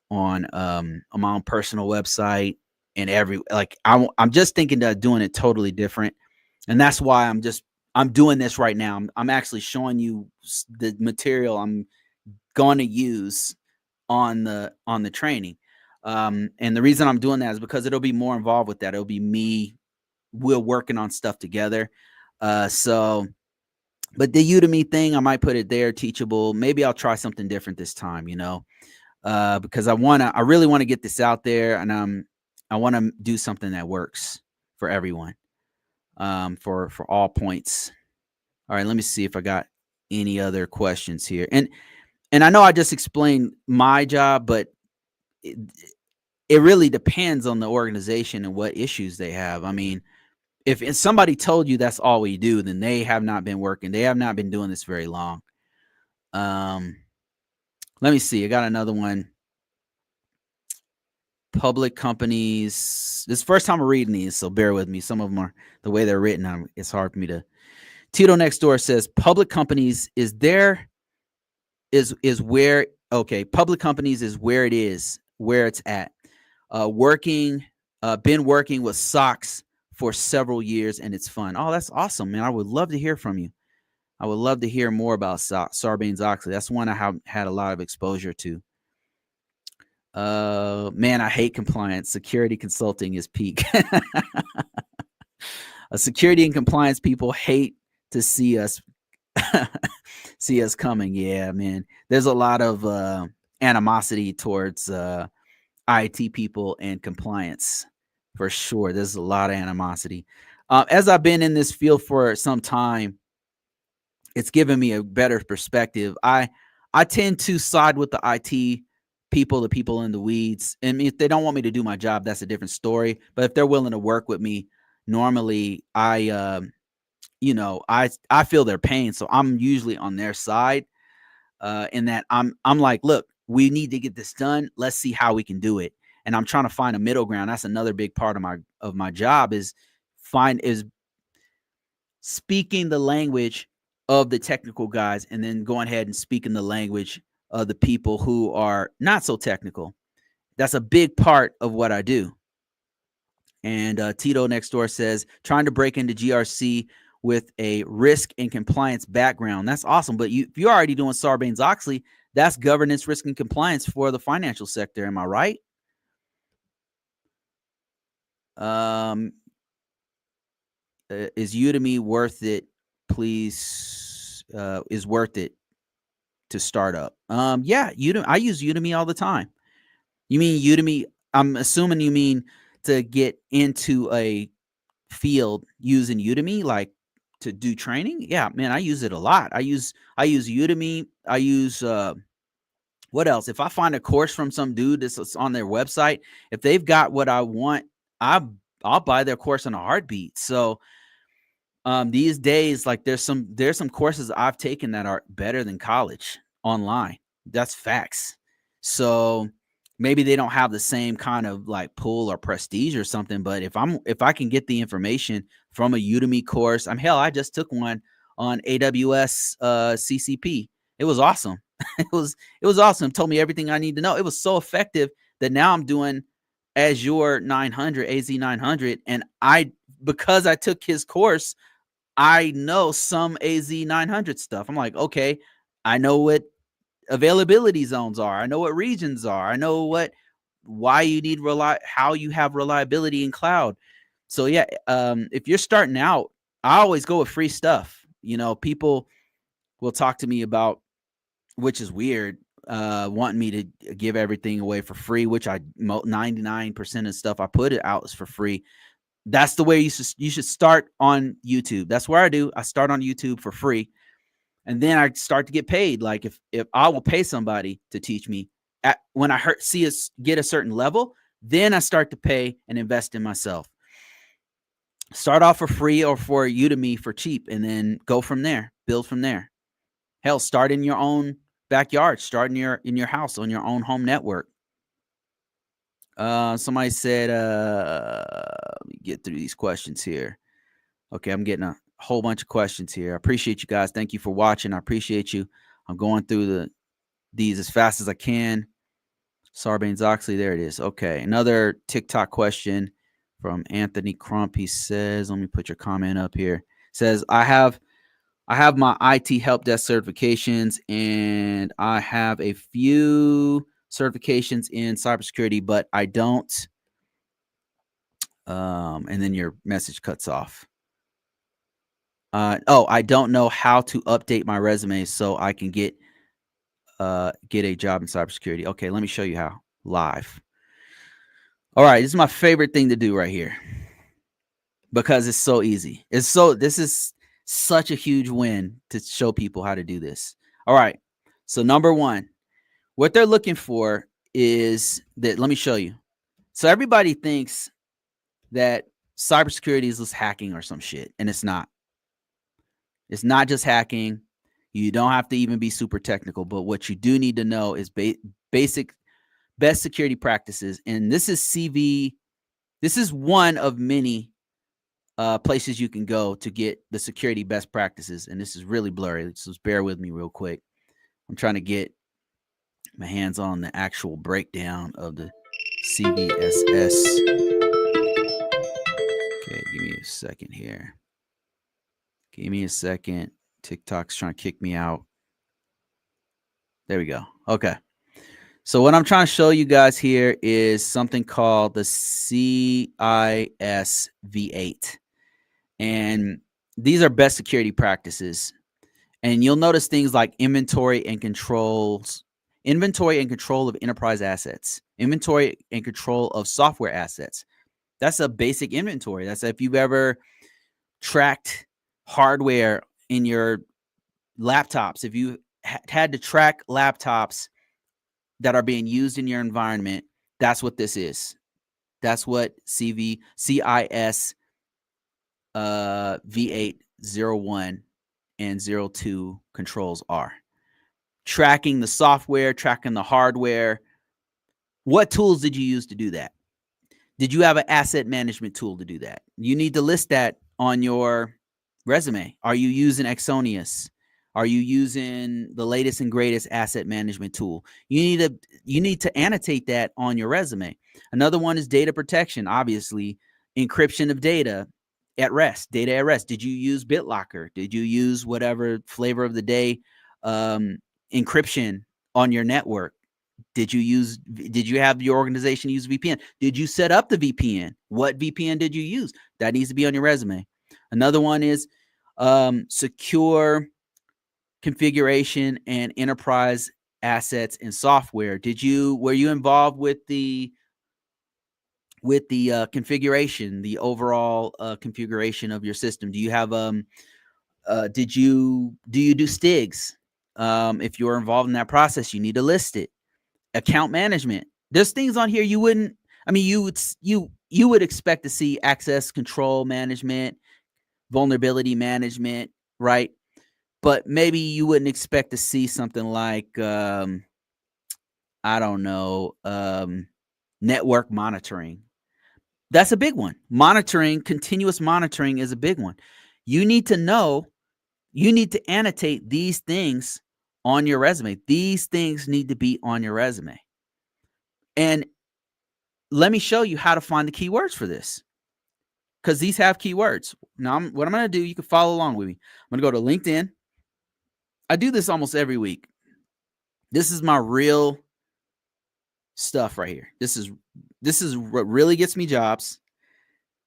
on my own personal website, and I'm just thinking of doing it totally different. And that's why I'm doing this right now. I'm actually showing you the material I'm going to use on the training. And the reason I'm doing that is because it'll be more involved with that. It'll be me, we're working on stuff together. So, but the Udemy thing, I might put it there, teachable. Maybe I'll try something different this time, because I really want to get this out there, and I want to do something that works for everyone, for all points. All right, let me see if I got any other questions here. And I know I just explained my job, but it really depends on the organization and what issues they have. I mean, if somebody told you that's all we do, then they have not been working. They have not been doing this very long. Let me see. I got another one. Public companies. This is the first time I'm reading these, so bear with me. Some of them are the way they're written. It's hard for me to. Tito next door says public companies is where public companies is where it is, where it's at. Been working with SOX for several years, and it's fun. Oh, that's awesome, man. I would love to hear from you. I would love to hear more about Sarbanes-Oxley. That's one I have had a lot of exposure to. Man, I hate compliance. Security consulting is peak. Security and compliance people hate to see us coming. Yeah, man. There's a lot of animosity towards IT people and compliance, for sure. There's a lot of animosity. As I've been in this field for some time, it's given me a better perspective. I tend to side with the IT people, the people in the weeds. And if they don't want me to do my job, that's a different story. But if they're willing to work with me, normally I feel their pain. So I'm usually on their side, in that I'm like, look, we need to get this done. Let's see how we can do it. And I'm trying to find a middle ground. That's another big part of my job is speaking the language of the technical guys, and then going ahead and speaking the language of the people who are not so technical. That's a big part of what I do. And Tito next door says, trying to break into GRC with a risk and compliance background. That's awesome. But if you're already doing Sarbanes-Oxley, that's governance, risk, and compliance for the financial sector. Am I right? Is Udemy worth it? Please, is worth it to start up? Yeah, Udemy. I use Udemy all the time. You mean Udemy? I'm assuming you mean to get into a field using Udemy, like to do training. Yeah, man, I use it a lot. I use Udemy. I use what else? If I find a course from some dude that's on their website, if they've got what I want, I'll buy their course in a heartbeat. So these days, like there's some courses I've taken that are better than college online. That's facts. So maybe they don't have the same kind of like pull or prestige or something, but if I can get the information from a Udemy course, I just took one on AWS CCP. It was awesome. It was awesome. It told me everything I need to know. It was so effective that now I'm doing Azure 900, AZ 900, and because I took his course, I know some AZ 900 stuff. I'm like, okay, I know what availability zones are. I know what regions are. I know why you need how you have reliability in cloud. So yeah, if you're starting out, I always go with free stuff. People will talk to me about, which is weird, wanting me to give everything away for free, which 99% of stuff I put it out is for free. That's the way you should start on YouTube. That's where I do. I start on YouTube for free. And then I start to get paid. Like if I will pay somebody to teach me when I see us get a certain level, Then I start to pay and invest in myself. Start off for free or for Udemy for cheap, and then go from there. Build from there. Hell, start in your own backyard. Start in your house on your own home network. Somebody said, let me get through these questions here. Okay, I'm getting a whole bunch of questions here. I appreciate you guys. Thank you for watching. I appreciate you. I'm going through these as fast as I can. Sarbanes-Oxley, there it is. Okay, another TikTok question from Anthony Crump. He says, let me put your comment up here. Says, I have my IT help desk certifications, and I have a few certifications in cybersecurity, but I don't. And then your message cuts off. I don't know how to update my resume so I can get a job in cybersecurity. Okay, let me show you how live. All right, this is my favorite thing to do right here because it's so easy. This is such a huge win to show people how to do this. All right, so number one, what they're looking for is that, let me show you. So everybody thinks that cybersecurity is just hacking or some shit, and it's not. It's not just hacking. You don't have to even be super technical, but what you do need to know is basic best security practices. And this is CV. This is one of many places you can go to get the security best practices. And this is really blurry, so just bear with me real quick. I'm trying to get my hands on the actual breakdown of the CVSS. Okay, give me a second here. Give me a second. TikTok's trying to kick me out. There we go. Okay. So what I'm trying to show you guys here is something called the CIS V8. And these are best security practices. And you'll notice things like inventory and control of enterprise assets, inventory and control of software assets. That's a basic inventory. That's if you've ever tracked hardware in your laptops, if you had to track laptops that are being used in your environment, that's what this is. That's what CIS V8 01 and 02 controls are. Tracking the software, tracking the hardware. What tools did you use to do that? Did you have an asset management tool to do that? You need to list that on your resume. Are you using Exonius? Are you using the latest and greatest asset management tool? You need to annotate that on your resume. Another one is data protection. Obviously, encryption of data at rest, data at rest. Did you use BitLocker? Did you use whatever flavor of the day encryption on your network? Did you have your organization use VPN? Did you set up the VPN? What VPN did you use? That needs to be on your resume. Another one is secure configuration and enterprise assets and software. Were you involved with the configuration, the overall configuration of your system? Do you have do you do STIGs? If you're involved in that process, you need to list it. Account management. There's things on here you wouldn't. I mean, you would expect to see access control management, vulnerability management, right? But maybe you wouldn't expect to see something like I don't know, network monitoring. That's a big one. Monitoring, continuous monitoring is a big one. You need to know, you need to annotate these things on your resume. These things need to be on your resume. And let me show you how to find the keywords for this, because these have keywords. Now, what I'm going to do, you can follow along with me. I'm going to go to LinkedIn. I do this almost every week. This is my real stuff right here. This is what really gets me jobs.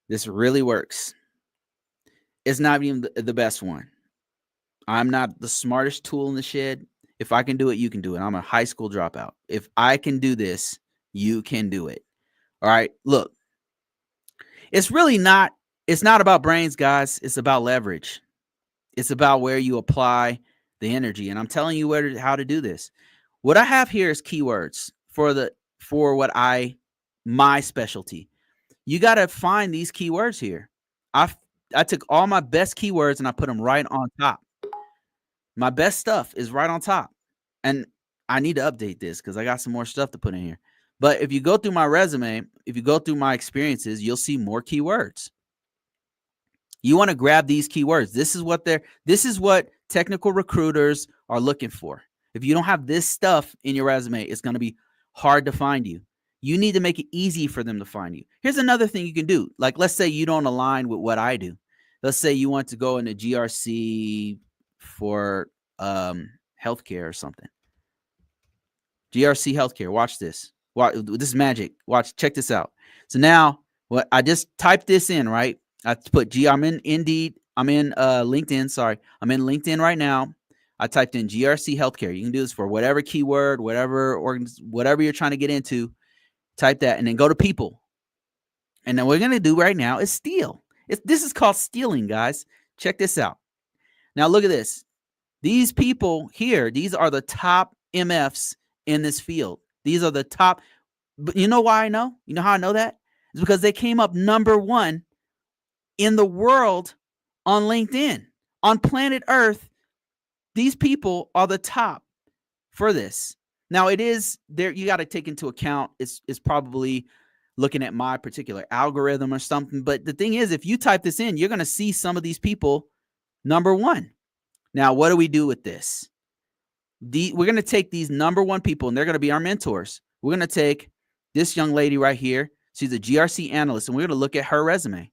This really works. It's not even the best one. I'm not the smartest tool in the shed. If I can do it, you can do it. I'm a high school dropout. If I can do this, you can do it. All right, look. It's not about brains, guys. It's about leverage. It's about where you apply the energy. And I'm telling you how to do this. What I have here is keywords for what I my specialty. You got to find these keywords here. I took all my best keywords and I put them right on top. My best stuff is right on top. And I need to update this because I got some more stuff to put in here. But if you go through my resume, if you go through my experiences, you'll see more keywords. You want to grab these keywords. This is what technical recruiters are looking for. If you don't have this stuff in your resume, it's going to be hard to find you. You need to make it easy for them to find you. Here's another thing you can do. Like, let's say you don't align with what I do. Let's say you want to go into GRC for healthcare or something. GRC healthcare. Watch this. This is magic. Watch. Check this out. So now, what I just typed this in, right? I put I'm in Indeed. I'm in LinkedIn. Sorry, I'm in LinkedIn right now. I typed in GRC healthcare. You can do this for whatever keyword, whatever you're trying to get into. Type that and then go to people. And then what we're gonna do right now is steal. This is called stealing, guys. Check this out. Now look at this. These people here, these are the top MFs in this field. These are the top. But you know why I know? You know how I know that? It's because they came up number 1 in the world on LinkedIn. On planet Earth, these people are the top for this. Now it is there. You got to take into account it's probably looking at my particular algorithm or something. But the thing is, if you type this in, you're going to see some of these people number 1. Now, what do we do with this? We're going to take these number 1 people, and they're going to be our mentors. We're going to take this young lady right here. She's a GRC analyst, and we're going to look at her resume.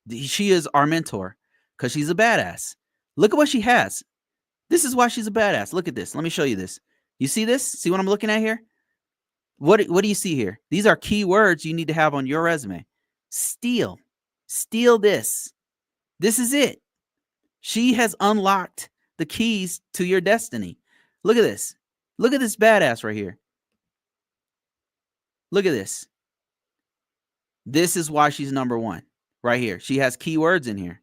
She is our mentor because she's a badass. Look at what she has. This is why she's a badass. Look at this. Let me show you this. You see this? See what I'm looking at here? What do you see here? These are keywords you need to have on your resume. Steal this. This is it. She has unlocked the keys to your destiny. Look at this. Look at this badass right here. Look at this. This is why she's number 1 right here. She has keywords in here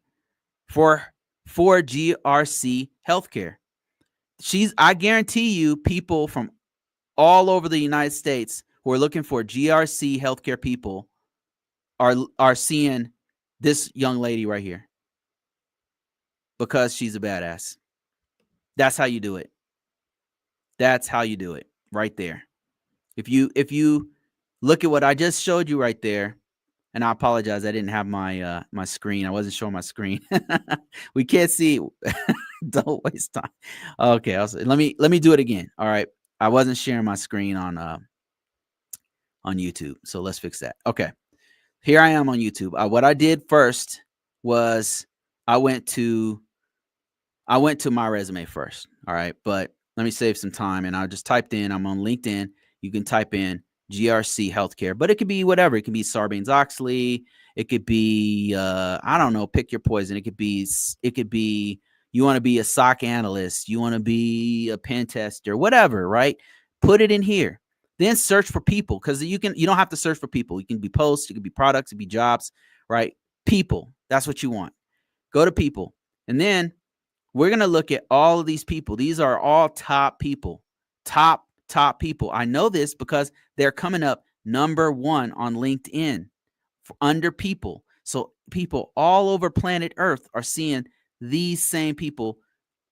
for GRC healthcare. I guarantee you, people from all over the United States who are looking for GRC healthcare people are seeing this young lady right here because she's a badass. That's how you do it. That's how you do it right there. If you look at what I just showed you right there, and I apologize, I didn't have my my screen. I wasn't showing my screen. We can't see. Don't waste time. Okay, let me do it again. All right, I wasn't sharing my screen on YouTube, so let's fix that. Okay, here I am on YouTube. What I did first was I went to my resume first. All right, but let me save some time, and I just typed in. I'm on LinkedIn. You can type in GRC healthcare, but it could be whatever. It could be Sarbanes-Oxley. It could be I don't know. Pick your poison. It could be you want to be a SOC analyst. You want to be a pen tester. Whatever, right? Put it in here. Then search for people because you don't have to search for people. You can be posts. It could be products. It could be jobs. Right? People. That's what you want. Go to people, and then we're gonna look at all of these people. These are all top people. Top people. I know this because they're coming up number 1 on LinkedIn under people. So people all over planet Earth are seeing these same people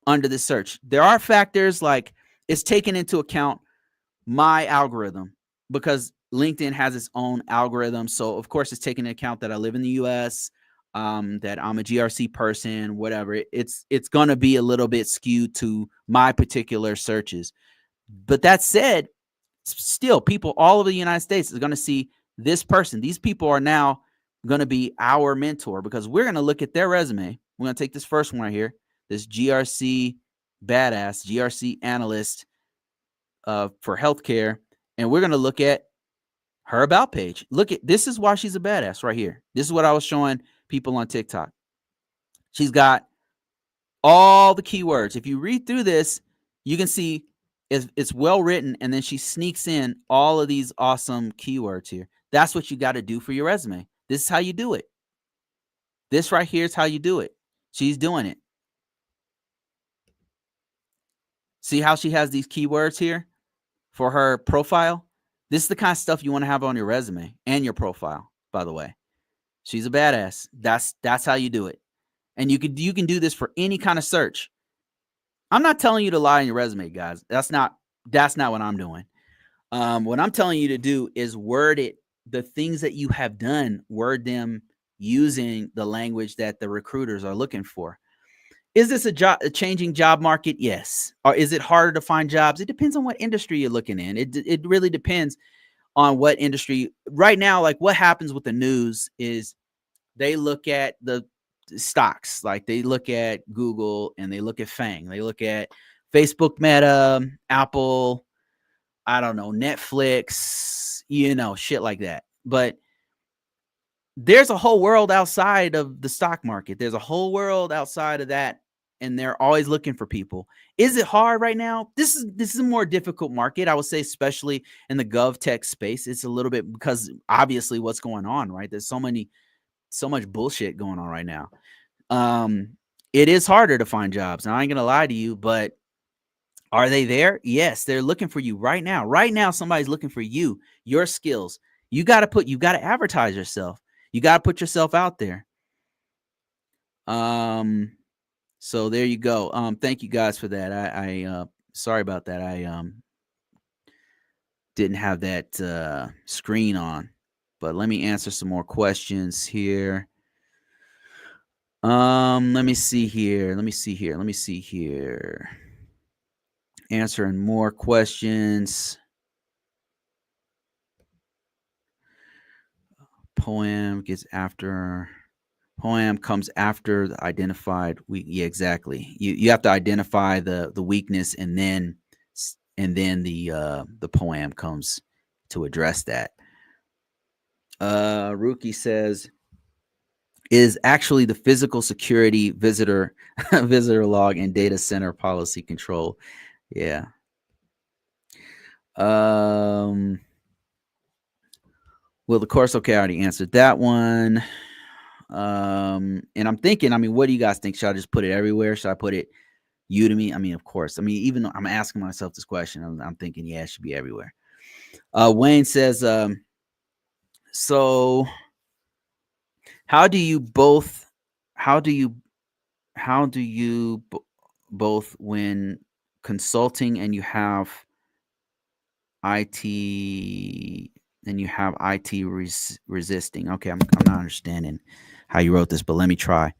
under the search. There are factors like it's taken into account my algorithm because LinkedIn has its own algorithm. So of course it's taking into account that I live in the US, that I'm a GRC person, whatever. It's going to be a little bit skewed to my particular searches. But that said, still people all over the United States are going to see this person. These people are now going to be our mentor because we're going to look at their resume. We're going to take this first one right here, this GRC badass, GRC analyst for healthcare, and we're going to look at her about page. This is why she's a badass right here. This is what I was showing people on TikTok. She's got all the keywords. If you read through this, you can see it's well written, and then she sneaks in all of these awesome keywords here. That's what you got to do for your resume. This is how you do it. This right here is how you do it. She's doing it. See how she has these keywords here for her profile? This is the kind of stuff you want to have on your resume and your profile, by the way. She's a badass. That's how you do it. And you can do this for any kind of search. I'm not telling you to lie in your resume, guys. That's not what I'm doing. What I'm telling you to do is word it. The things that you have done, word them using the language that the recruiters are looking for. Is this a changing job market? Yes. Or is it harder to find jobs? It depends on what industry you're looking in. It really depends on what industry. Right now, like what happens with the news is they look at the stocks, like they look at Google and they look at FANG. They look at Facebook, Meta, Apple, I don't know, Netflix, shit like that. But there's a whole world outside of the stock market. There's a whole world outside of that, and they're always looking for people. Is it hard right now? This is a more difficult market, I would say, especially in the gov tech space. It's a little bit because obviously what's going on, right? There's so much bullshit going on right now. It is harder to find jobs. Now, I ain't gonna lie to you, but are they there? Yes, they're looking for you right now. Right now, somebody's looking for you, your skills. You got to advertise yourself. You got to put yourself out there. So there you go. Thank you guys for that. I sorry about that. I didn't have that screen on, but let me answer some more questions here. Let me see here. Answering more questions. Poem comes after the identified weak. Yeah, exactly. You have to identify the weakness, and then the poem comes to address that. Rookie says, is actually the physical security visitor log and data center policy control. Yeah. Well, the course, okay, I already answered that one. And I'm thinking, what do you guys think? Should I just put it everywhere? Should I put it Udemy? Of course. Even though I'm asking myself this question, I'm thinking, yeah, it should be everywhere. Wayne says, so how do you both when consulting and you have IT and you have IT resisting? Okay, I'm not understanding how you wrote this, but let me try.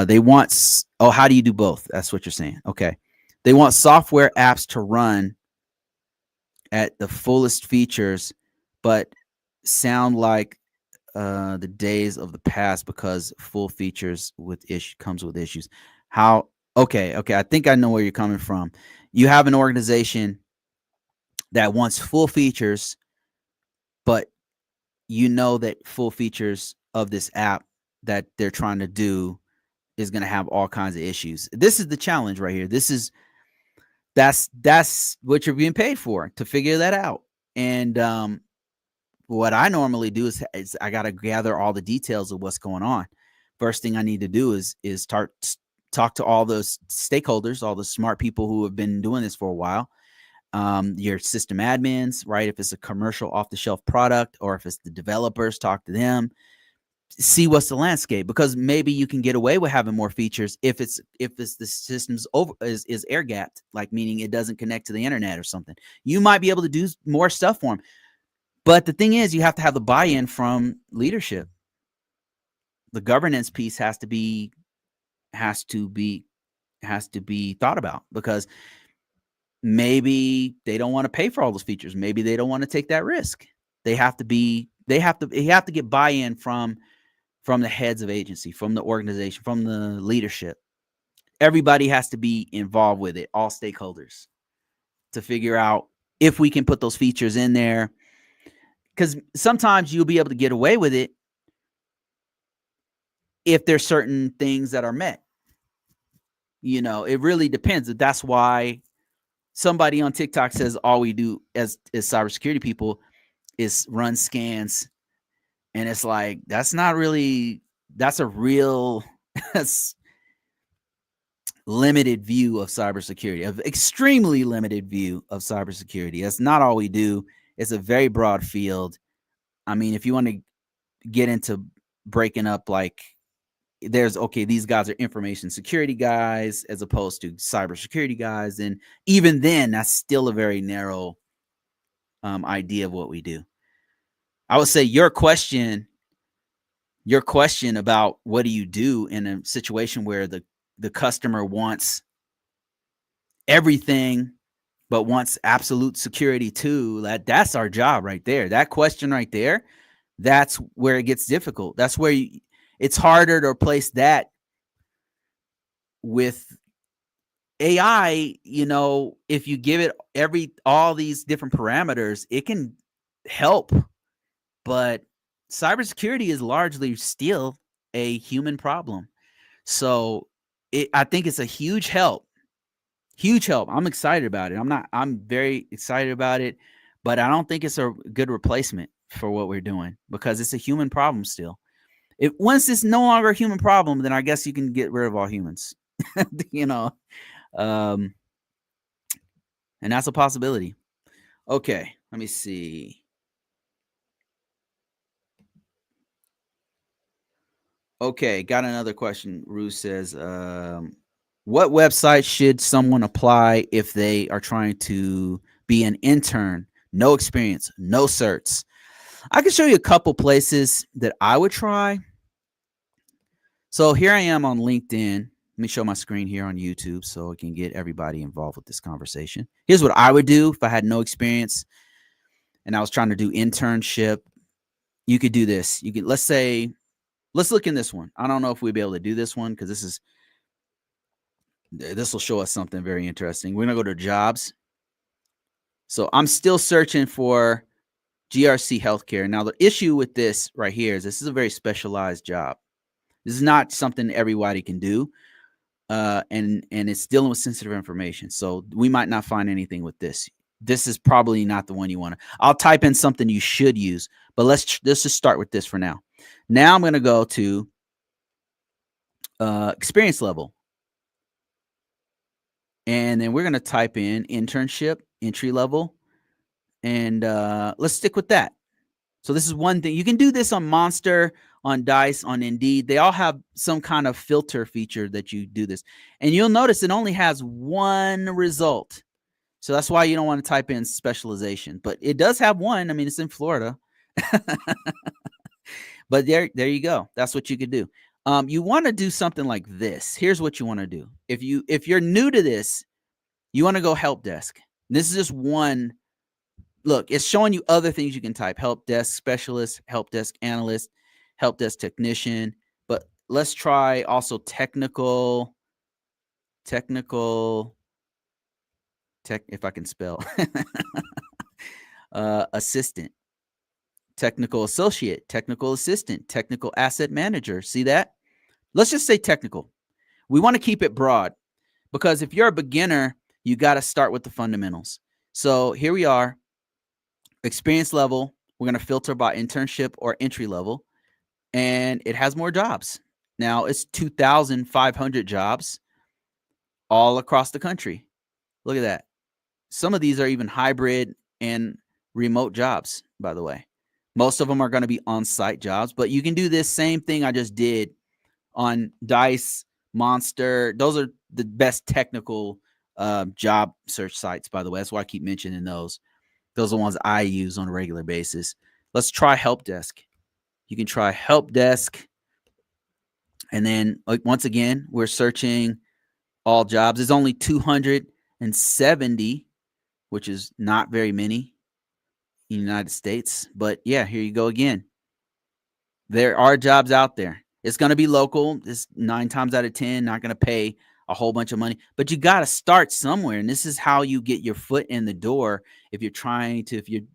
They want, how do you do both? That's what you're saying. Okay. They want software apps to run at the fullest features, but sound like the days of the past because full features comes with issues. How? Okay. I think I know where you're coming from. You have an organization that wants full features, but you know that full features of this app that they're trying to do is going to have all kinds of issues. This is the challenge right here. That's what you're being paid for, to figure that out. And what I normally do is I got to gather all the details of what's going on. First thing I need to do is talk to all those stakeholders, all the smart people who have been doing this for a while. Your system admins, right? If it's a commercial off-the-shelf product, or if it's the developers, talk to them. See what's the landscape, because maybe you can get away with having more features if the system's is air gapped, like meaning it doesn't connect to the internet or something. You might be able to do more stuff for them. But the thing is, you have to have the buy-in from leadership. The governance piece has to be thought about, because maybe they don't want to pay for all those features. Maybe they don't want to take that risk. You have to get buy-in from the heads of agency, from the organization, from the leadership. Everybody has to be involved with it, all stakeholders, to figure out if we can put those features in there. Because sometimes you'll be able to get away with it if there's certain things that are met. It really depends. That's why somebody on TikTok says all we do as cybersecurity people is run scans. And it's like, that's a real limited view of cybersecurity, of extremely limited view of cybersecurity. That's not all we do. It's a very broad field. I mean, if you want to get into breaking up, like, there's, okay, these guys are information security guys as opposed to cybersecurity guys, and even then, that's still a very narrow idea of what we do. I would say your question about what do you do in a situation where the customer wants everything but wants absolute security too, that's our job right there. That question right there, that's where it gets difficult. That's where it's harder to replace that with AI. If you give it all these different parameters, it can help, but cybersecurity is largely still a human problem. So I think it's a huge help. Huge help. I'm excited about it. I'm very excited about it, but I don't think it's a good replacement for what we're doing because it's a human problem still. Once it's no longer a human problem, then I guess you can get rid of all humans. you know, um, and that's a possibility. Okay, let me see. Okay, got another question. Rue says, what website should someone apply if they are trying to be an intern? No experience, no certs. I can show you a couple places that I would try. So here I am on LinkedIn. Let me show my screen here on YouTube so I can get everybody involved with this conversation. Here's what I would do if I had no experience and I was trying to do internship. You could do this. You could, let's look in this one. I don't know if we'd be able to do this one because this will show us something very interesting. We're going to go to jobs. So I'm still searching for GRC healthcare. Now, the issue with this right here is this is a very specialized job. This is not something everybody can do. And it's dealing with sensitive information. So we might not find anything with this. This is probably not the one you want to. I'll type in something you should use, but let's just start with this for now. Now I'm going to go to experience level. And then we're going to type in internship, entry level, and let's stick with that. So this is one thing. You can do this on Monster, on Dice, on Indeed. They all have some kind of filter feature that you do this. And you'll notice it only has one result. So that's why you don't want to type in specialization. But it does have one. I mean, it's in Florida. But there you go. That's what you could do. You want to do something like this. Here's what you want to do. If you're new to this, you want to go help desk. This is just one. Look, it's showing you other things you can type: help desk specialist, help desk analyst, help desk technician. But let's try also technical, if I can spell, assistant, technical associate, technical assistant, technical asset manager. See that? Let's just say technical. We want to keep it broad because if you're a beginner, you got to start with the fundamentals. So here we are. Experience level, we're going to filter by internship or entry level, and it has more jobs. Now it's 2,500 jobs all across the country. Look at that. Some of these are even hybrid and remote jobs, by the way. Most of them are going to be on-site jobs, but you can do this same thing I just did on Dice, Monster. Those are the best technical job search sites, by the way. That's why I keep mentioning those. Those are the ones I use on a regular basis. Let's try help desk. You can try help desk. And then, like, once again, we're searching all jobs. There's only 270, which is not very many in the United States. But yeah, here you go again. There are jobs out there. It's going to be local. It's 9 times out of 10 not going to pay a whole bunch of money, but you got to start somewhere. And this is how you get your foot in the door. If you're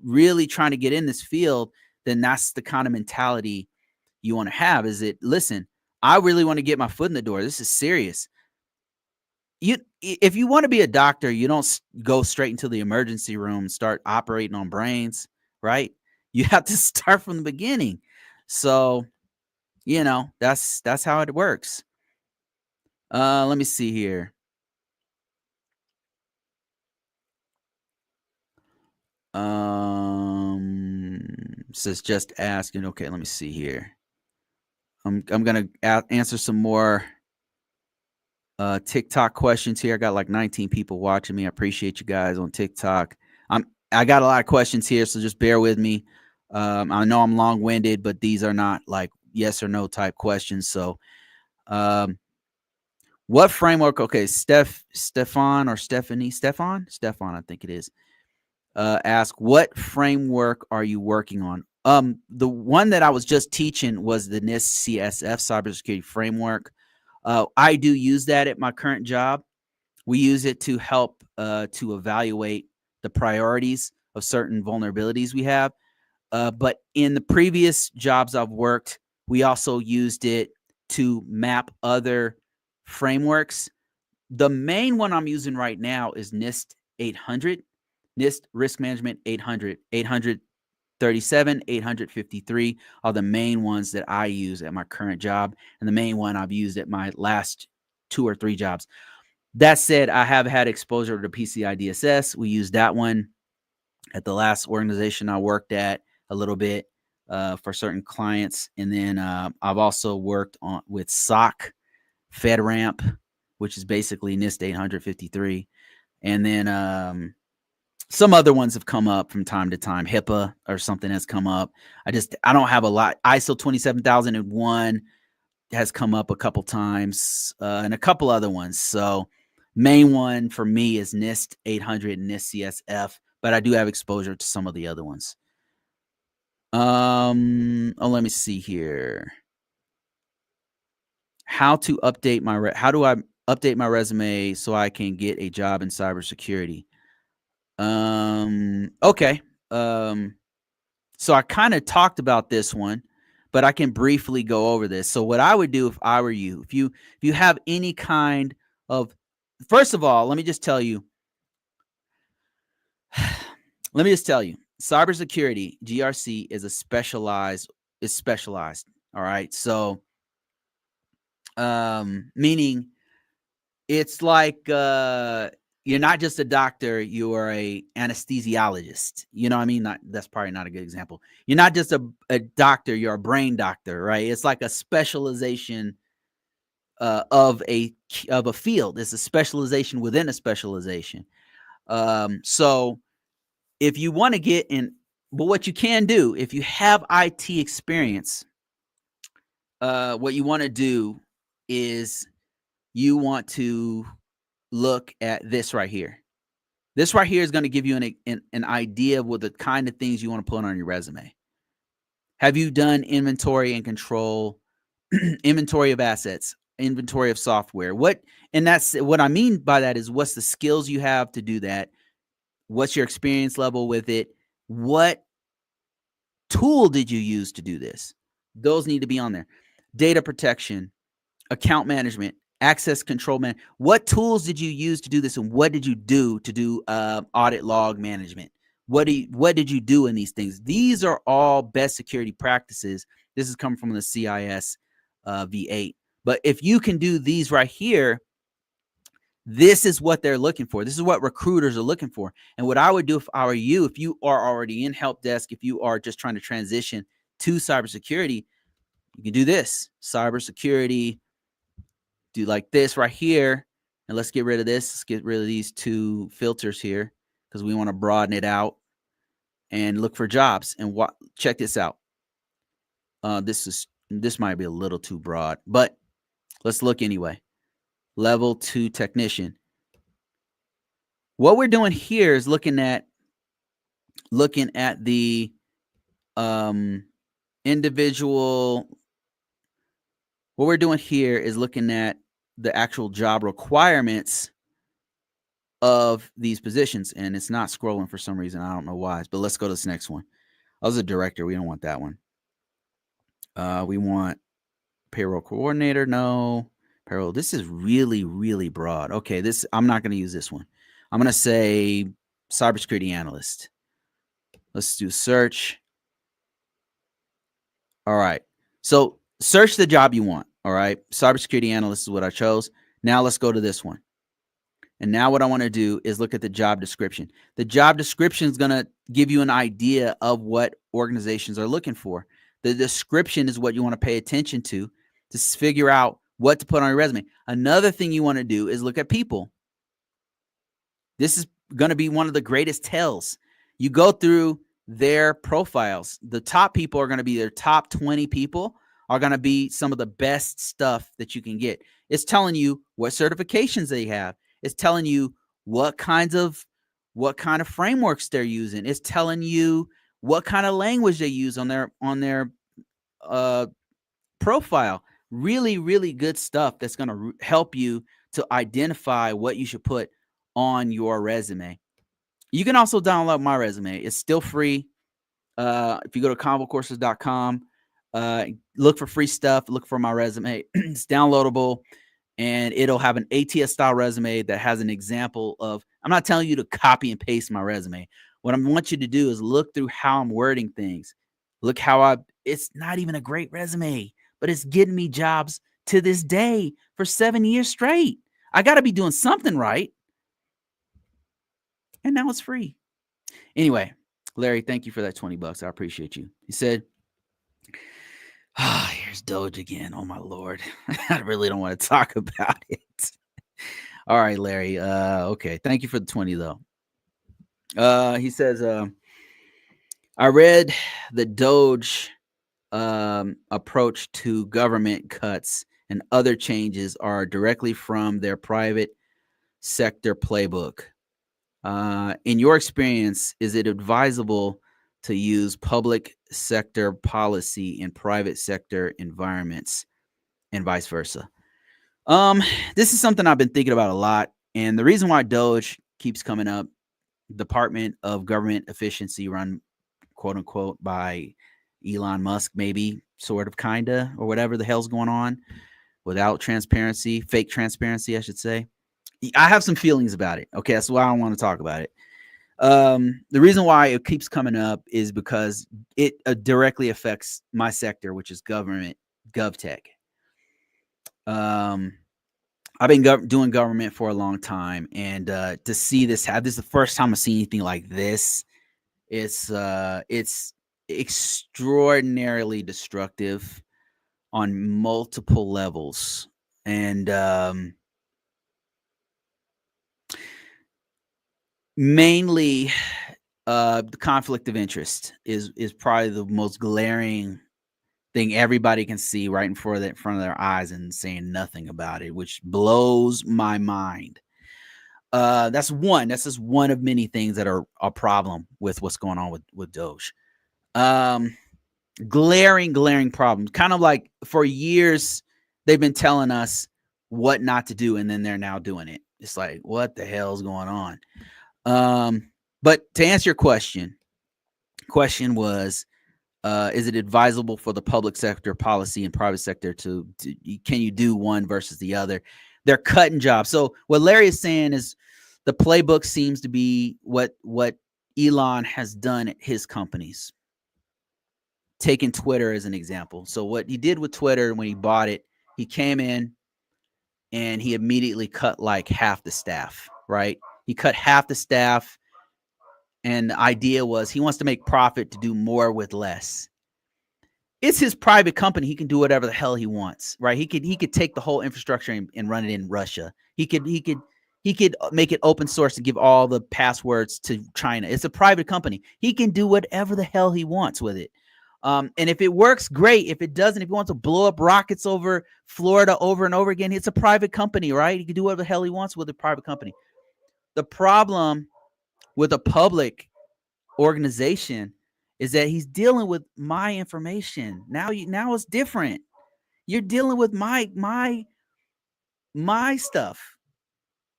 really trying to get in this field, then that's the kind of mentality you want to have. Listen, I really want to get my foot in the door. This is serious. If you want to be a doctor, you don't go straight into the emergency room and start operating on brains, right? You have to start from the beginning. So, that's how it works. Let me see here. It says just asking. Okay, let me see here. I'm gonna answer some more TikTok questions here. I got like 19 people watching me. I appreciate you guys on TikTok. I got a lot of questions here, so just bear with me. I know I'm long-winded, but these are not like yes or no type questions. So, what framework? Okay, Stefan, I think it is. Ask, what framework are you working on? The one that I was just teaching was the NIST CSF cybersecurity framework. I do use that at my current job. We use it to help to evaluate the priorities of certain vulnerabilities we have. But in the previous jobs I've worked, we also used it to map other frameworks. The main one I'm using right now is NIST 800, NIST Risk Management 800, 837, 853 are the main ones that I use at my current job, and the main one I've used at my last 2 or 3 jobs. That said, I have had exposure to PCI DSS. We used that one at the last organization I worked at a little bit for certain clients. And then I've also worked on with SOC, FedRAMP, which is basically NIST 853. And then some other ones have come up from time to time. HIPAA or something has come up. I don't have a lot. ISO 27001 has come up a couple times and a couple other ones. So main one for me is NIST 800 and NIST CSF, but I do have exposure to some of the other ones. Let me see here. How do I update my resume so I can get a job in cybersecurity? Okay. So I kind of talked about this one, but I can briefly go over this. So what I would do if I were you, if you have any kind of, first of all, let me just tell you, cybersecurity, GRC is specialized. All right. So, meaning it's like, you're not just a doctor, you are a anesthesiologist. You know what I mean? That's probably not a good example. You're not just a doctor, you're a brain doctor, right? It's like a specialization of a field. It's a specialization within a specialization. So if you want to get in, but what you can do, if you have IT experience, what you want to do is you want to look at this right here. This right here is going to give you an idea of what the kind of things you want to put on your resume. Have you done inventory and control, inventory of assets, inventory of software? And that's what I mean by that is what's the skills you have to do that? What's your experience level with it? What tool did you use to do this? Those need to be on there. Data protection, account management, access control man. What tools did you use to do this, and what did you do to do audit log management? What did you do in these things? These are all best security practices. This is coming from the CIS V8. But if you can do these right here, this is what they're looking for. This is what recruiters are looking for. And what I would do if I were you, if you are already in help desk, if you are just trying to transition to cybersecurity, you can do this. Cybersecurity, do like this right here. And let's get rid of this. Let's get rid of these 2 filters here because we want to broaden it out and look for jobs. And check this out. This might be a little too broad, but let's look anyway. Level 2 technician. What we're doing here is looking at the individual. What we're doing here is looking at the actual job requirements of these positions, and it's not scrolling for some reason. I don't know why, but let's go to this next one. I was a director. We don't want that one. We want payroll coordinator. No. Payroll. This is really, really broad. Okay, I'm not going to use this one. I'm going to say cybersecurity analyst. Let's do search. All right. So search the job you want. All right. Cybersecurity analyst is what I chose. Now let's go to this one. And now what I want to do is look at the job description. The job description is going to give you an idea of what organizations are looking for. The description is what you want to pay attention to figure out what to put on your resume. Another thing you want to do is look at people. This is going to be one of the greatest tells. You go through their profiles. The top people are going to be their top 20 people are going to be some of the best stuff that you can get. It's telling you what certifications they have. It's telling you what kind of frameworks they're using. It's telling you what kind of language they use on their profile. Really, really good stuff that's going to help you to identify what you should put on your resume. You can also download my resume. It's still free. If you go to ConvoCourses.com, look for free stuff, look for my resume. It's downloadable, and it'll have an ATS style resume that has an example of, I'm not telling you to copy and paste my resume. What I want you to do is look through how I'm wording things. Look how it's not even a great resume, but it's getting me jobs to this day for 7 years straight. I got to be doing something right. And now it's free. Anyway, Larry, thank you for that $20. I appreciate you. He said, here's Doge again. Oh, my Lord. I really don't want to talk about it. All right, Larry. Okay. Thank you for the 20, though. He says, I read the Doge approach to government cuts and other changes are directly from their private sector playbook. In your experience, is it advisable to use public sector policy in private sector environments and vice versa? This is something I've been thinking about a lot. And the reason why Doge keeps coming up, Department of Government Efficiency, run quote unquote by Elon Musk, maybe, sort of, kinda, or whatever the hell's going on, without transparency, fake transparency, I should say. I have some feelings about it. Okay, that's why I don't want to talk about it. The reason why it keeps coming up is because it directly affects my sector, which is government, GovTech. I've been doing government for a long time, and to see this happen, this is the first time I've seen anything like this. It's extraordinarily destructive on multiple levels, and mainly the conflict of interest is probably the most glaring thing everybody can see right in front of their eyes and saying nothing about it, which blows my mind. That's just one of many things that are a problem with what's going on with Doge. Glaring problems. Kind of like for years they've been telling us what not to do, and then they're now doing it. It's like, what the hell's going on? But to answer your question was, is it advisable for the public sector policy and private sector to can you do one versus the other? They're cutting jobs. So what Larry is saying is the playbook seems to be what Elon has done at his companies. Taking Twitter as an example. So what he did with Twitter when he bought it, he came in and he immediately cut like half the staff, right? He cut half the staff, and the idea was he wants to make profit to do more with less. It's his private company. He can do whatever the hell he wants, right? He could take the whole infrastructure and run it in Russia. He could make it open source and give all the passwords to China. It's a private company. He can do whatever the hell he wants with it. And if it works, great. If it doesn't, if he wants to blow up rockets over Florida over and over again, it's a private company, right? He can do whatever the hell he wants with a private company. The problem with a public organization is that he's dealing with my information. Now it's different. You're dealing with my stuff.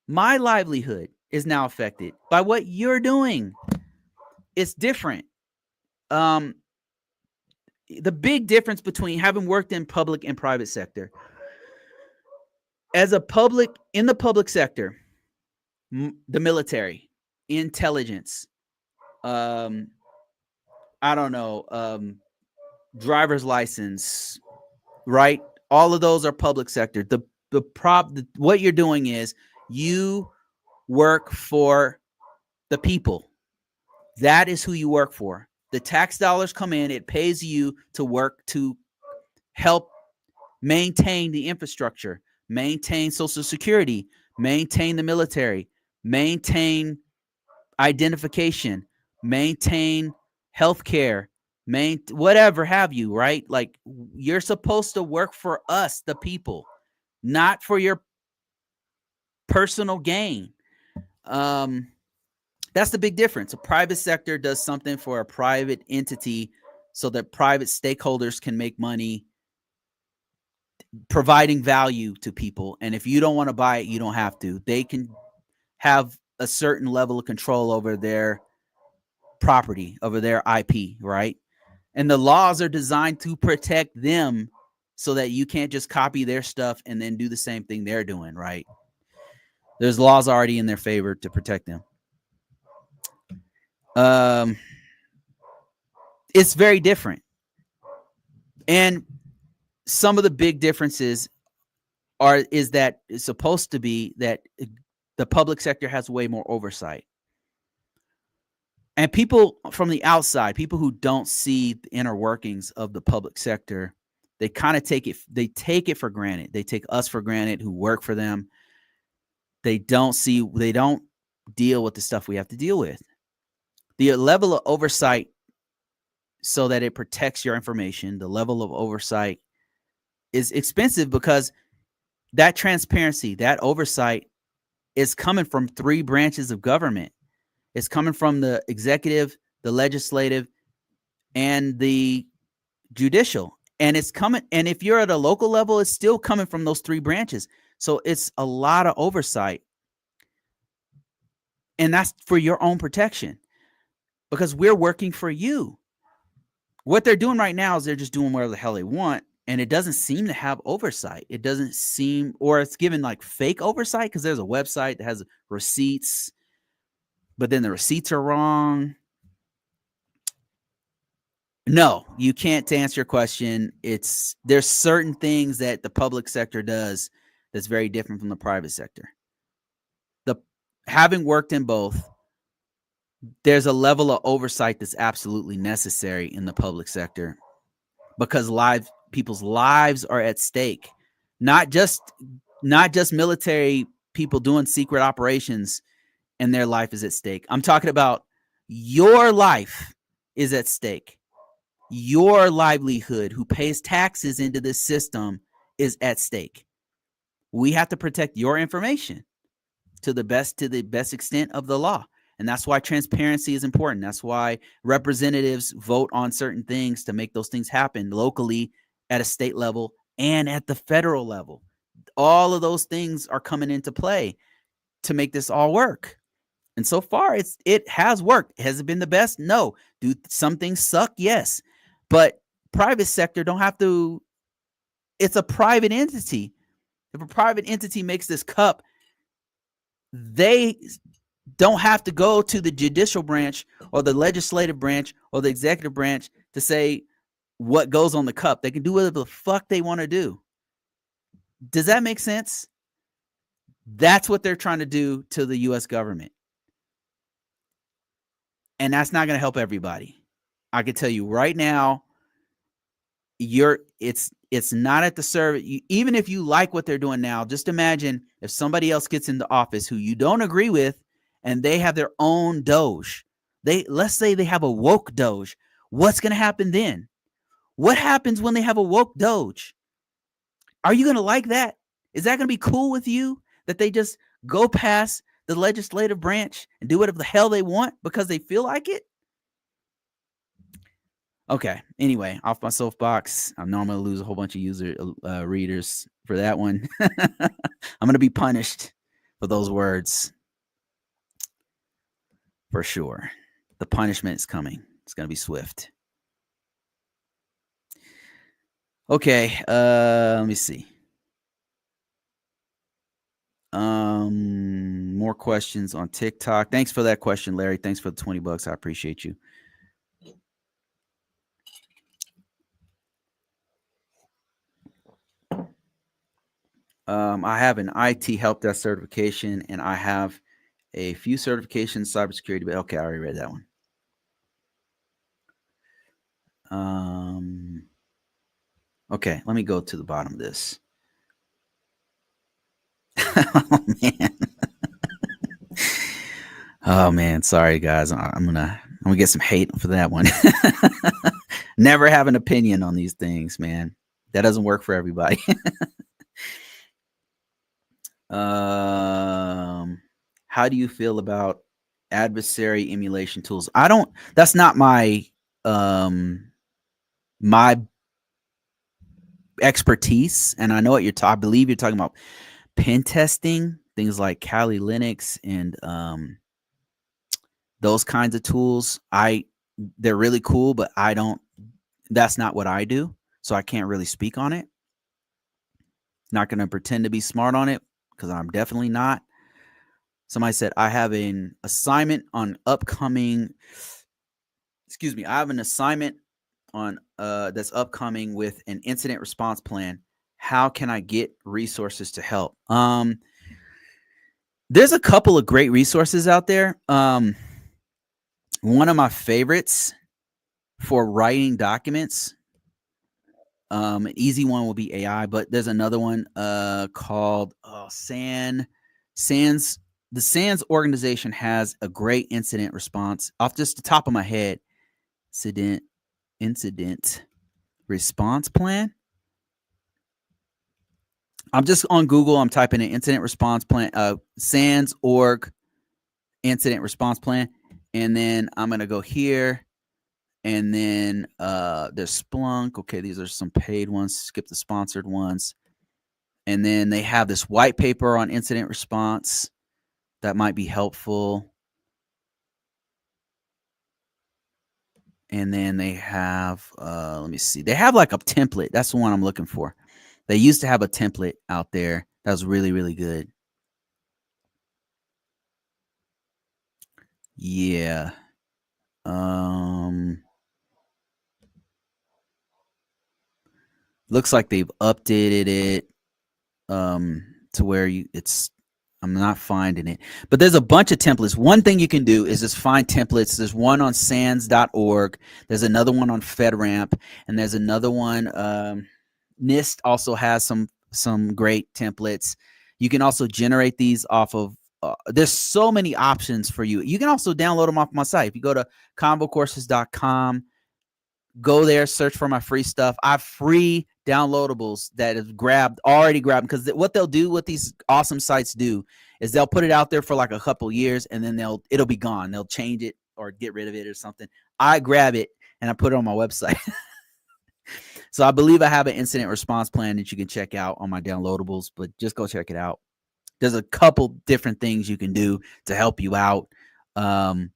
My livelihood is now affected by what you're doing. It's different. The big difference between having worked in public and private sector, in the public sector, the military, intelligence, I don't know, driver's license, right? All of those are public sector. What you're doing is you work for the people. That is who you work for. The tax dollars come in, it pays you to work to help maintain the infrastructure, maintain Social Security, maintain the military, maintain identification, maintain healthcare, whatever have you, right? Like, you're supposed to work for us, the people, not for your personal gain. That's the big difference. A private sector does something for a private entity so that private stakeholders can make money providing value to people. And if you don't want to buy it, you don't have to. They can have a certain level of control over their property, over their IP, right? And the laws are designed to protect them so that you can't just copy their stuff and then do the same thing they're doing, right? There's laws already in their favor to protect them. It's very different. And some of the big differences is that it's supposed to be that the public sector has way more oversight. And people from the outside, people who don't see the inner workings of the public sector, they kind of take it for granted. They take us for granted who work for them. They don't deal with the stuff we have to deal with. The level of oversight so that it protects your information, the level of oversight is expensive because that transparency, that oversight is coming from 3 branches of government. It's coming from the executive, the legislative, and the judicial. And it's coming, and if you're at a local level, it's still coming from those 3 branches. So it's a lot of oversight. And that's for your own protection because we're working for you. What they're doing right now is they're just doing whatever the hell they want. And it doesn't seem to have oversight. It doesn't seem, or it's given like fake oversight because there's a website that has receipts, but then the receipts are wrong. No, you can't. To answer your question, there's certain things that the public sector does that's very different from the private sector. Having worked in both, there's a level of oversight that's absolutely necessary in the public sector because people's lives are at stake. Not just military people doing secret operations and their life is at stake. I'm talking about your life is at stake. Your livelihood, who pays taxes into this system, is at stake. We have to protect your information to the best extent of the law. And that's why transparency is important. That's why representatives vote on certain things to make those things happen locally, at a state level, and at the federal level. All of those things are coming into play to make this all work. And so far, it has worked. Has it been the best? No. Do some things suck? Yes. But private sector don't have to. It's a private entity. If a private entity makes this cup, they don't have to go to the judicial branch or the legislative branch or the executive branch to say what goes on the cup. They can do whatever the fuck they want to do. Does that make sense? That's what they're trying to do to the U.S. government. And that's not going to help everybody. I can tell you right now, it's not at the service. Even if you like what they're doing now, just imagine if somebody else gets into office who you don't agree with and they have their own Doge. Let's say they have a woke Doge. What's going to happen then? What happens when they have a woke Doge? Are you going to like that? Is that going to be cool with you that they just go past the legislative branch and do whatever the hell they want because they feel like it? Okay. Anyway, off my soapbox. I know I'm going to lose a whole bunch of readers for that one. I'm going to be punished for those words. For sure. The punishment is coming. It's going to be swift. Okay. Let me see. More questions on TikTok. Thanks for that question, Larry. Thanks for the $20. I appreciate you. I have an IT help desk certification, and I have a few certifications, cybersecurity, but okay, I already read that one. Okay, let me go to the bottom of this. Oh man. Oh man, sorry guys. I'm gonna get some hate for that one. Never have an opinion on these things, man. That doesn't work for everybody. How do you feel about adversary emulation tools? That's not my my expertise, and I know what I believe you're talking about pen testing, things like Kali Linux and those kinds of tools. They're really cool, but that's not what I do, so I can't really speak on it. Not going to pretend to be smart on it because I'm definitely not. Somebody said I have an assignment on upcoming. Excuse me. I have an assignment on that's upcoming with an incident response plan. How can I get resources to help? There's a couple of great resources out there. One of my favorites for writing documents. An easy one will be AI, but there's another one called SANS. The SANS organization has a great incident response. Off just the top of my head, incident response plan. I'm just on Google. I'm typing in incident response plan, SANS org incident response plan, and then I'm gonna go here. And then there's Splunk. Okay, these are some paid ones. Skip the sponsored ones. And then they have this white paper on incident response that might be helpful. And then they have, let me see. They have like a template. That's the one I'm looking for. They used to have a template out there that was really, really good. Yeah. Looks like they've updated it to where I'm not finding it, but there's a bunch of templates. One thing you can do is just find templates. There's one on sans.org. There's another one on FedRAMP, and there's another one. NIST also has some great templates. You can also generate these off of. There's so many options for you. You can also download them off my site. If you go to ConvoCourses.com, go there, search for my free stuff. I have free downloadables that is already grabbed, because what they'll do, what these awesome sites do, is they'll put it out there for like a couple years, and then it'll be gone. They'll change it or get rid of it or something. I grab it and I put it on my website. So I believe I have an incident response plan that you can check out on my downloadables, but just go check it out. There's a couple different things you can do to help you out. But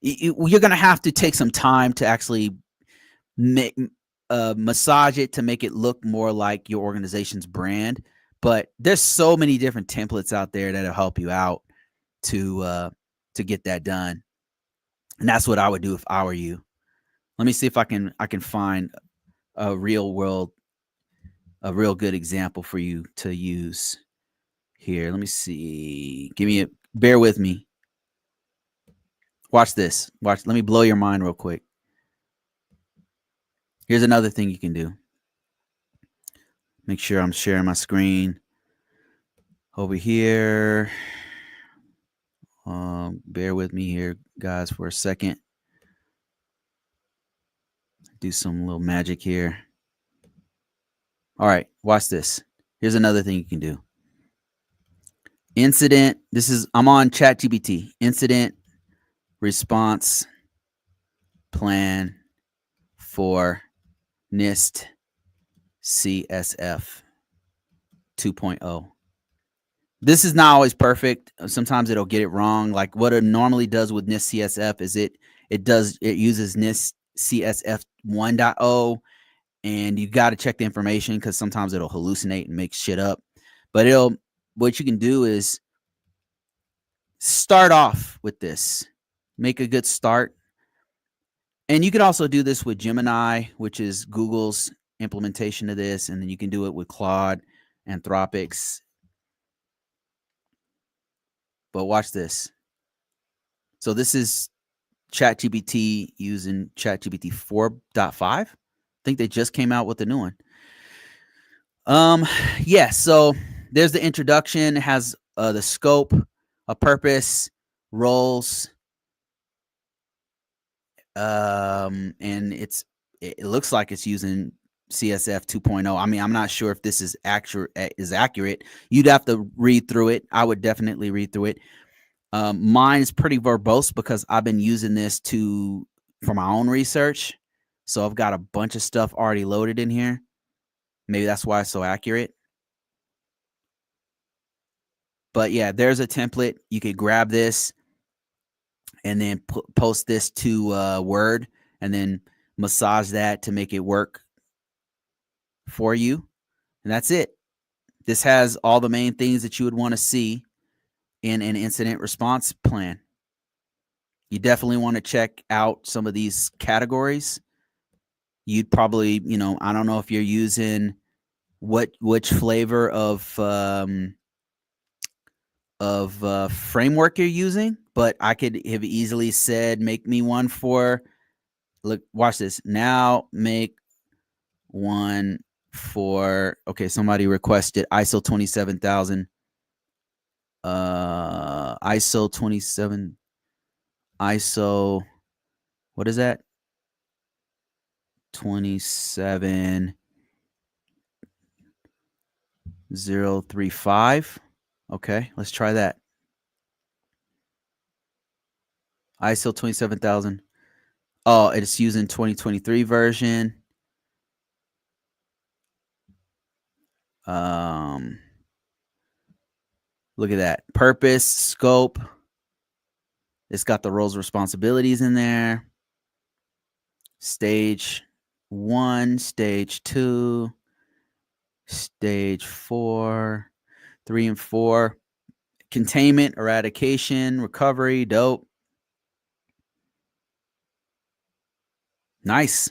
you're going to have to take some time to actually massage it to make it look more like your organization's brand. But there's so many different templates out there that'll help you out to get that done. And that's what I would do if I were you. Let me see if I can find a real good example for you to use here. Let me see. Bear with me. Watch this. Let me blow your mind real quick. Here's another thing you can do. Make sure I'm sharing my screen over here. Bear with me here, guys, for a second. Do some little magic here. All right, watch this. Here's another thing you can do. I'm on ChatGPT. Incident response plan for NIST CSF 2.0. This is not always perfect. Sometimes it'll get it wrong. Like what it normally does with NIST CSF is it uses NIST CSF 1.0, and you got to check the information because sometimes it'll hallucinate and make shit up. But what you can do is start off with this. Make a good start. And you can also do this with Gemini, which is Google's implementation of this, and then you can do it with Claude, Anthropic's. But watch this. So this is ChatGPT using ChatGPT 4.5. I think they just came out with a new one. Yeah, so there's the introduction. It has the scope, a purpose, roles, and it looks like it's using CSF 2.0. I mean, I'm not sure if this is accurate. You'd have to read through it. I would definitely read through it. Mine is pretty verbose because I've been using this for my own research. So I've got a bunch of stuff already loaded in here. Maybe that's why it's so accurate. But yeah, there's a template. You could grab this and then post this to Word and then massage that to make it work for you. And that's it. This has all the main things that you would want to see in an incident response plan. You definitely want to check out some of these categories. You'd probably, I don't know if you're using which flavor of framework you're using, but I could have easily said, make me one for, look, watch this. Now make one for, okay, somebody requested ISO 27000. ISO 27, ISO, what is that? 27035. Okay, let's try that. ISO 27000. Oh, it's using 2023 version. Look at that. Purpose, scope. It's got the roles, responsibilities in there. Stage 1, stage 2, stage 4, 3 and 4. Containment, eradication, recovery, dope. Nice.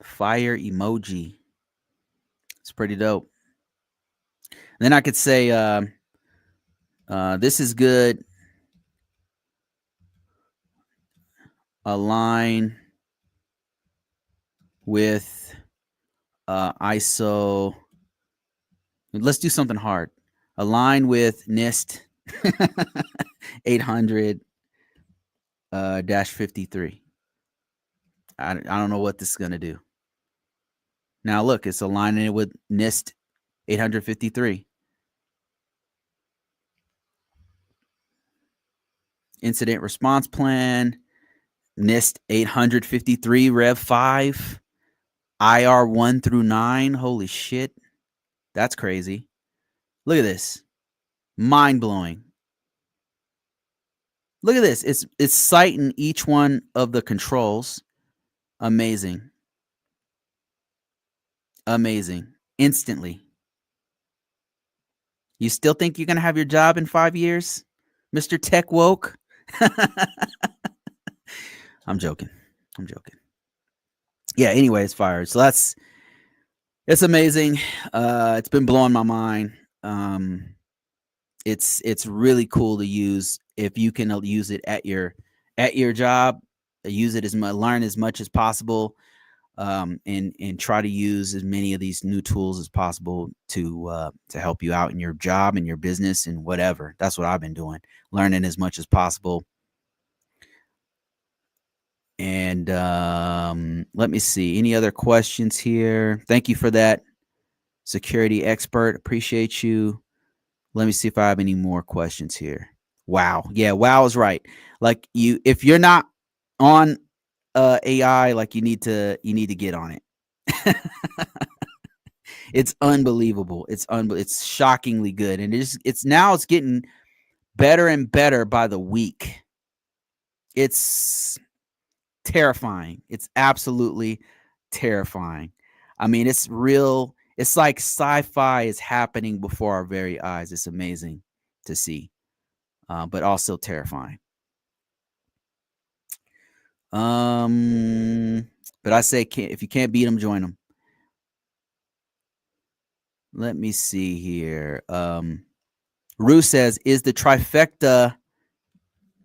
Fire emoji. It's pretty dope. Then I could say, this is good. Align with ISO. Let's do something hard. Align with NIST 800 -53. I don't know what this is going to do. Now look, it's aligning it with NIST 853. Incident response plan, NIST 853 Rev 5, IR 1 through 9. Holy shit. That's crazy. Look at this. Mind blowing. Look at this. It's citing each one of the controls. Amazing. Amazing. Instantly. You still think you're going to have your job in 5 years, Mr. Tech Woke? I'm joking. Yeah, anyway, it's fire. So it's amazing. It's been blowing my mind. It's really cool to use if you can use it at your job. Use it learn as much as possible, and try to use as many of these new tools as possible to help you out in your job and your business and whatever. That's what I've been doing, learning as much as possible. And let me see. Any other questions here? Thank you for that, security expert. Appreciate you. Let me see if I have any more questions here. Wow. Yeah, wow is right. Like if you're not on AI, like you need to get on it. It's unbelievable. It's shockingly good. And it's getting better and better by the week. It's terrifying. It's absolutely terrifying. I mean, it's real. It's like sci-fi is happening before our very eyes. It's amazing to see, but also terrifying. But I say, if you can't beat them, join them. Let me see here. Rue says, is the trifecta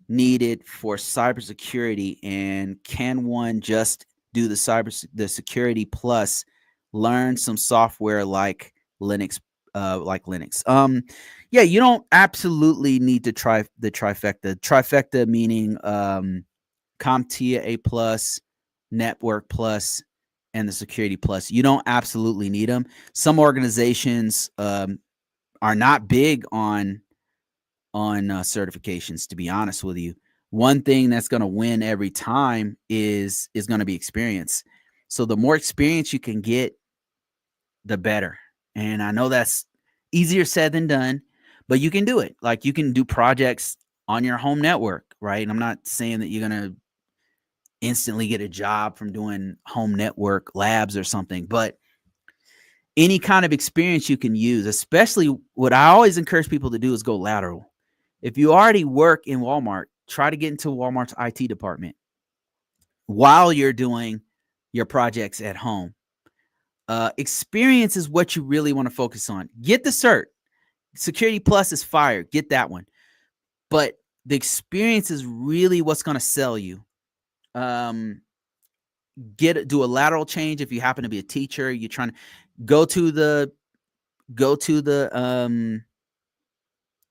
needed for cybersecurity, and can one just do the security plus learn some software like Linux? Yeah, you don't absolutely need to try the trifecta. Trifecta meaning CompTIA A plus, Network plus, and the Security plus. You don't absolutely need them. Some organizations are not big on certifications, to be honest with you. One thing that's going to win every time is going to be experience. So the more experience you can get, the better. And I know that's easier said than done, but you can do it. Like, you can do projects on your home network, right? And I'm not saying that you're going to instantly get a job from doing home network labs or something, but any kind of experience you can use, especially what I always encourage people to do is go lateral. If you already work in Walmart, try to get into Walmart's IT department while you're doing your projects at home. Experience is what you really want to focus on. Get the cert. Security Plus is fire. Get that one. But the experience is really what's going to sell you. Do a lateral change if you happen to be a teacher. You're trying to go to the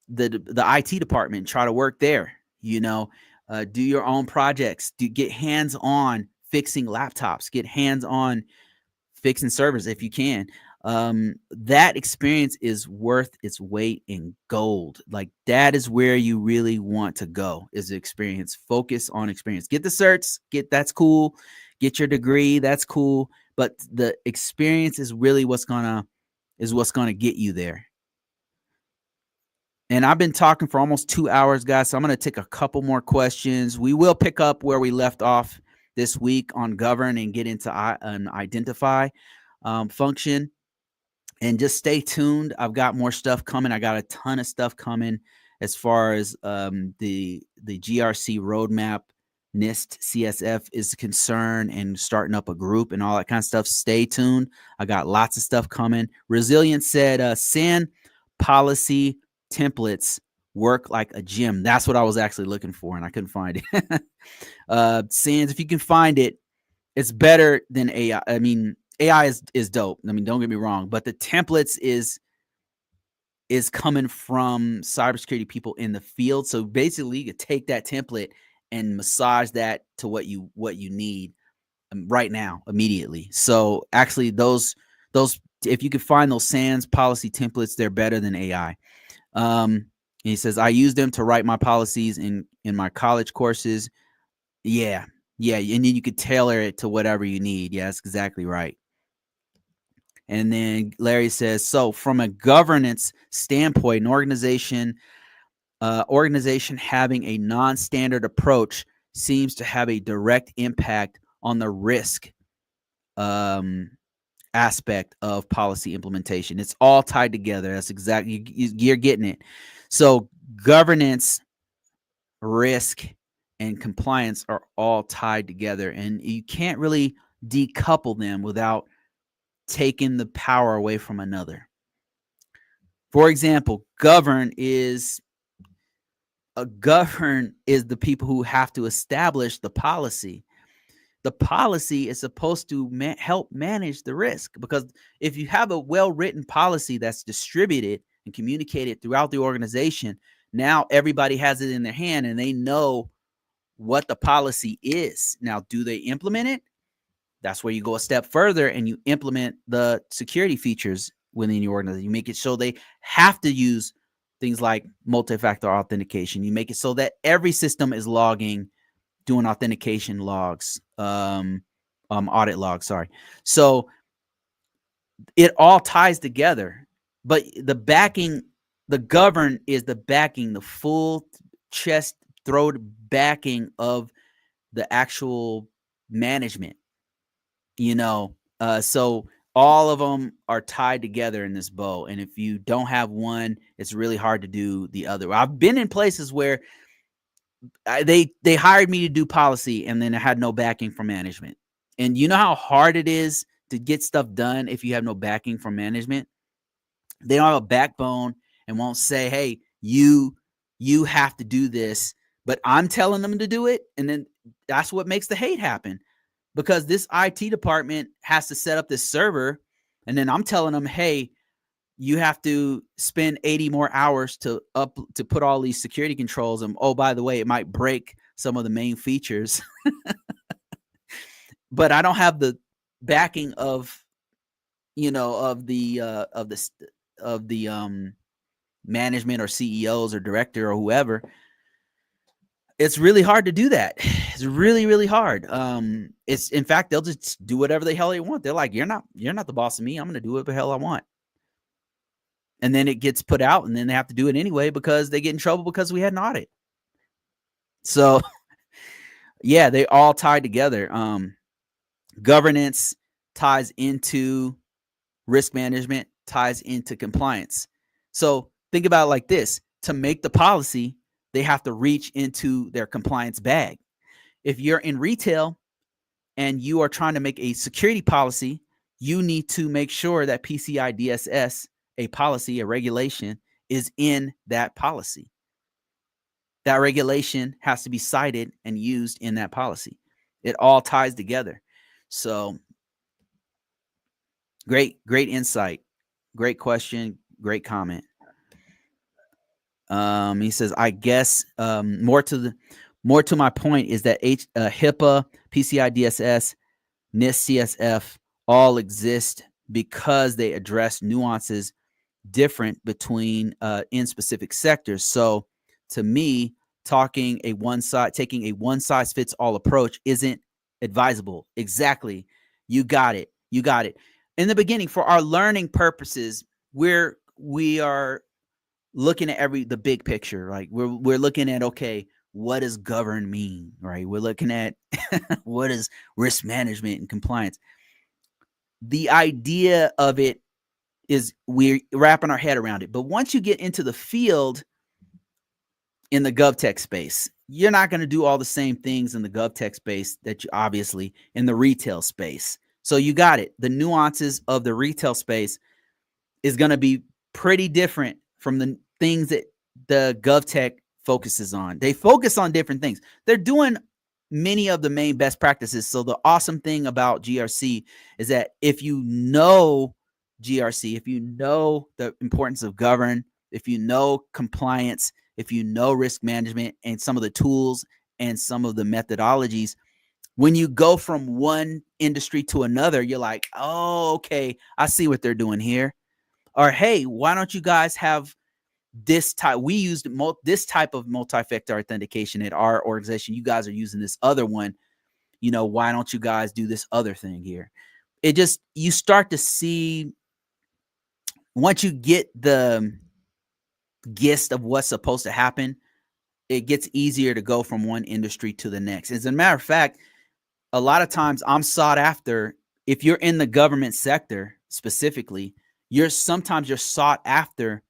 IT department and try to work there. Do your own projects. Get hands on fixing laptops. Get hands on fixing servers if you can. That experience is worth its weight in gold. Like, that is where you really want to go, is experience. Focus on experience. Get the certs. That's cool. Get your degree. That's cool. But the experience is really what's gonna get you there. And I've been talking for almost 2 hours, guys, so I'm going to take a couple more questions. We will pick up where we left off this week on govern and get into an identify function. And just stay tuned. I've got more stuff coming. I got a ton of stuff coming as far as the GRC RoadMap, NIST, CSF is concerned, and starting up a group and all that kind of stuff. Stay tuned. I got lots of stuff coming. Resilient said, SAN policy templates work like a gym. That's what I was actually looking for, and I couldn't find it. SANS, if you can find it, it's better than AI. I mean, AI is dope. I mean, don't get me wrong, but the templates is coming from cybersecurity people in the field. So basically, you could take that template and massage that to what you need right now, immediately. So actually, those if you could find those SANS policy templates, they're better than AI. He says, I use them to write my policies in my college courses. Yeah. And then you could tailor it to whatever you need. Yeah, that's exactly right. And then Larry says, so from a governance standpoint, an organization having a non-standard approach seems to have a direct impact on the risk aspect of policy implementation. It's all tied together. That's exactly, you're getting it. So governance, risk, and compliance are all tied together, and you can't really decouple them without taking the power away from another. For example, govern is the people who have to establish the policy. The policy is supposed to help manage the risk, because if you have a well-written policy that's distributed and communicated throughout the organization, now everybody has it in their hand and they know what the policy is. Now, do they implement it? That's where you go a step further and you implement the security features within your organization. You make it so they have to use things like multi-factor authentication. You make it so that every system is logging, doing authentication logs, audit logs, sorry. So it all ties together, but the govern is the backing, the full chest throat backing of the actual management, so all of them are tied together in this bow. And if you don't have one, it's really hard to do the other. I've been in places where they hired me to do policy and then I had no backing from management. And you know how hard it is to get stuff done if you have no backing from management? They don't have a backbone and won't say, hey, you have to do this, but I'm telling them to do it. And then that's what makes the hate happen, because this IT department has to set up this server, and then I'm telling them, hey, you have to spend 80 more hours to put all these security controls. And oh, by the way, it might break some of the main features, but I don't have the backing of, of the management or CEOs or director or whoever. It's really hard to do that. It's really, really hard. It's, in fact, they'll just do whatever the hell they want. They're like, you're not the boss of me. I'm going to do whatever the hell I want. And then it gets put out, and then they have to do it anyway because they get in trouble because we had an audit. So yeah, they all tie together. Governance ties into risk management, ties into compliance. So think about it like this. To make the policy, they have to reach into their compliance bag. If you're in retail and you are trying to make a security policy, you need to make sure that PCI DSS, a policy, a regulation, is in that policy. That regulation has to be cited and used in that policy. It all ties together. So great insight. Great question. Great comment. He says, I guess more to my point is that HIPAA, PCI DSS, NIST, CSF all exist because they address nuances different between in specific sectors. So to me, taking a one size fits all approach isn't advisable. Exactly. You got it. In the beginning, for our learning purposes, we are looking at the big picture. Like we're looking at, okay, what does govern mean, right? We're looking at what is risk management and compliance. The idea of it is we're wrapping our head around it. But once you get into the field in the GovTech space, you're not going to do all the same things in the GovTech space that you obviously in the retail space. So you got it. The nuances of the retail space is going to be pretty different from the things that the GovTech focuses on. They focus on different things. They're doing many of the main best practices. So the awesome thing about GRC is that if you know GRC, if you know the importance of govern, if you know compliance, if you know risk management and some of the tools and some of the methodologies, when you go from one industry to another, you're like, oh, okay, I see what they're doing here. Or, hey, why don't you guys have this type? We used this type of multi-factor authentication at our organization. You guys are using this other one. Why don't you guys do this other thing here? You start to see, once you get the gist of what's supposed to happen, it gets easier to go from one industry to the next. As a matter of fact, a lot of times I'm sought after. If you're in the government sector specifically, you're sought after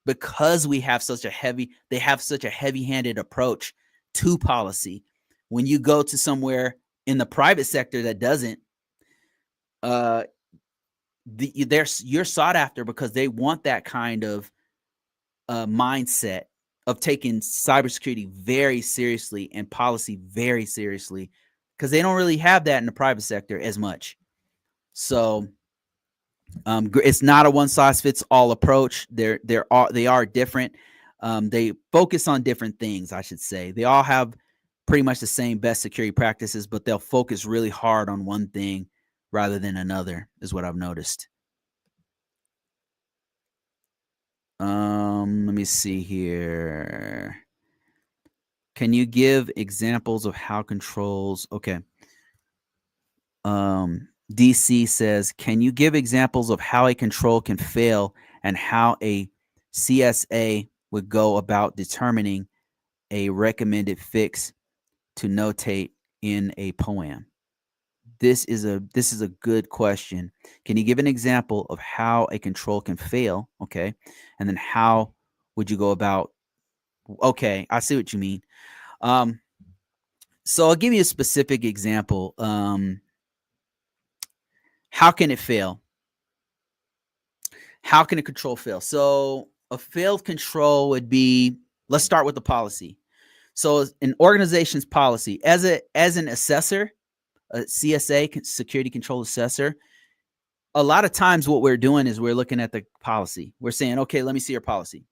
because they have such a heavy-handed approach to policy. When you go to somewhere in the private sector that doesn't, you're sought after because they want that kind of mindset of taking cybersecurity very seriously and policy very seriously, because they don't really have that in the private sector as much. So it's not a one size fits all approach. They are different. They focus on different things, I should say. They all have pretty much the same best security practices, but they'll focus really hard on one thing rather than another, is what I've noticed. Let me see here. Can you give examples of how controls? Okay. DC says, can you give examples of how a control can fail and how a CSA would go about determining a recommended fix to notate in a POAM? This is a good question. Can you give an example of how a control can fail? Okay. And then how would you go about? Okay, I see what you mean. So I'll give you a specific example. How can it fail? How can a control fail? So a failed control would be, let's start with the policy. So an organization's policy, as an assessor, a CSA, security control assessor, a lot of times what we're doing is we're looking at the policy. We're saying, okay, let me see your policy.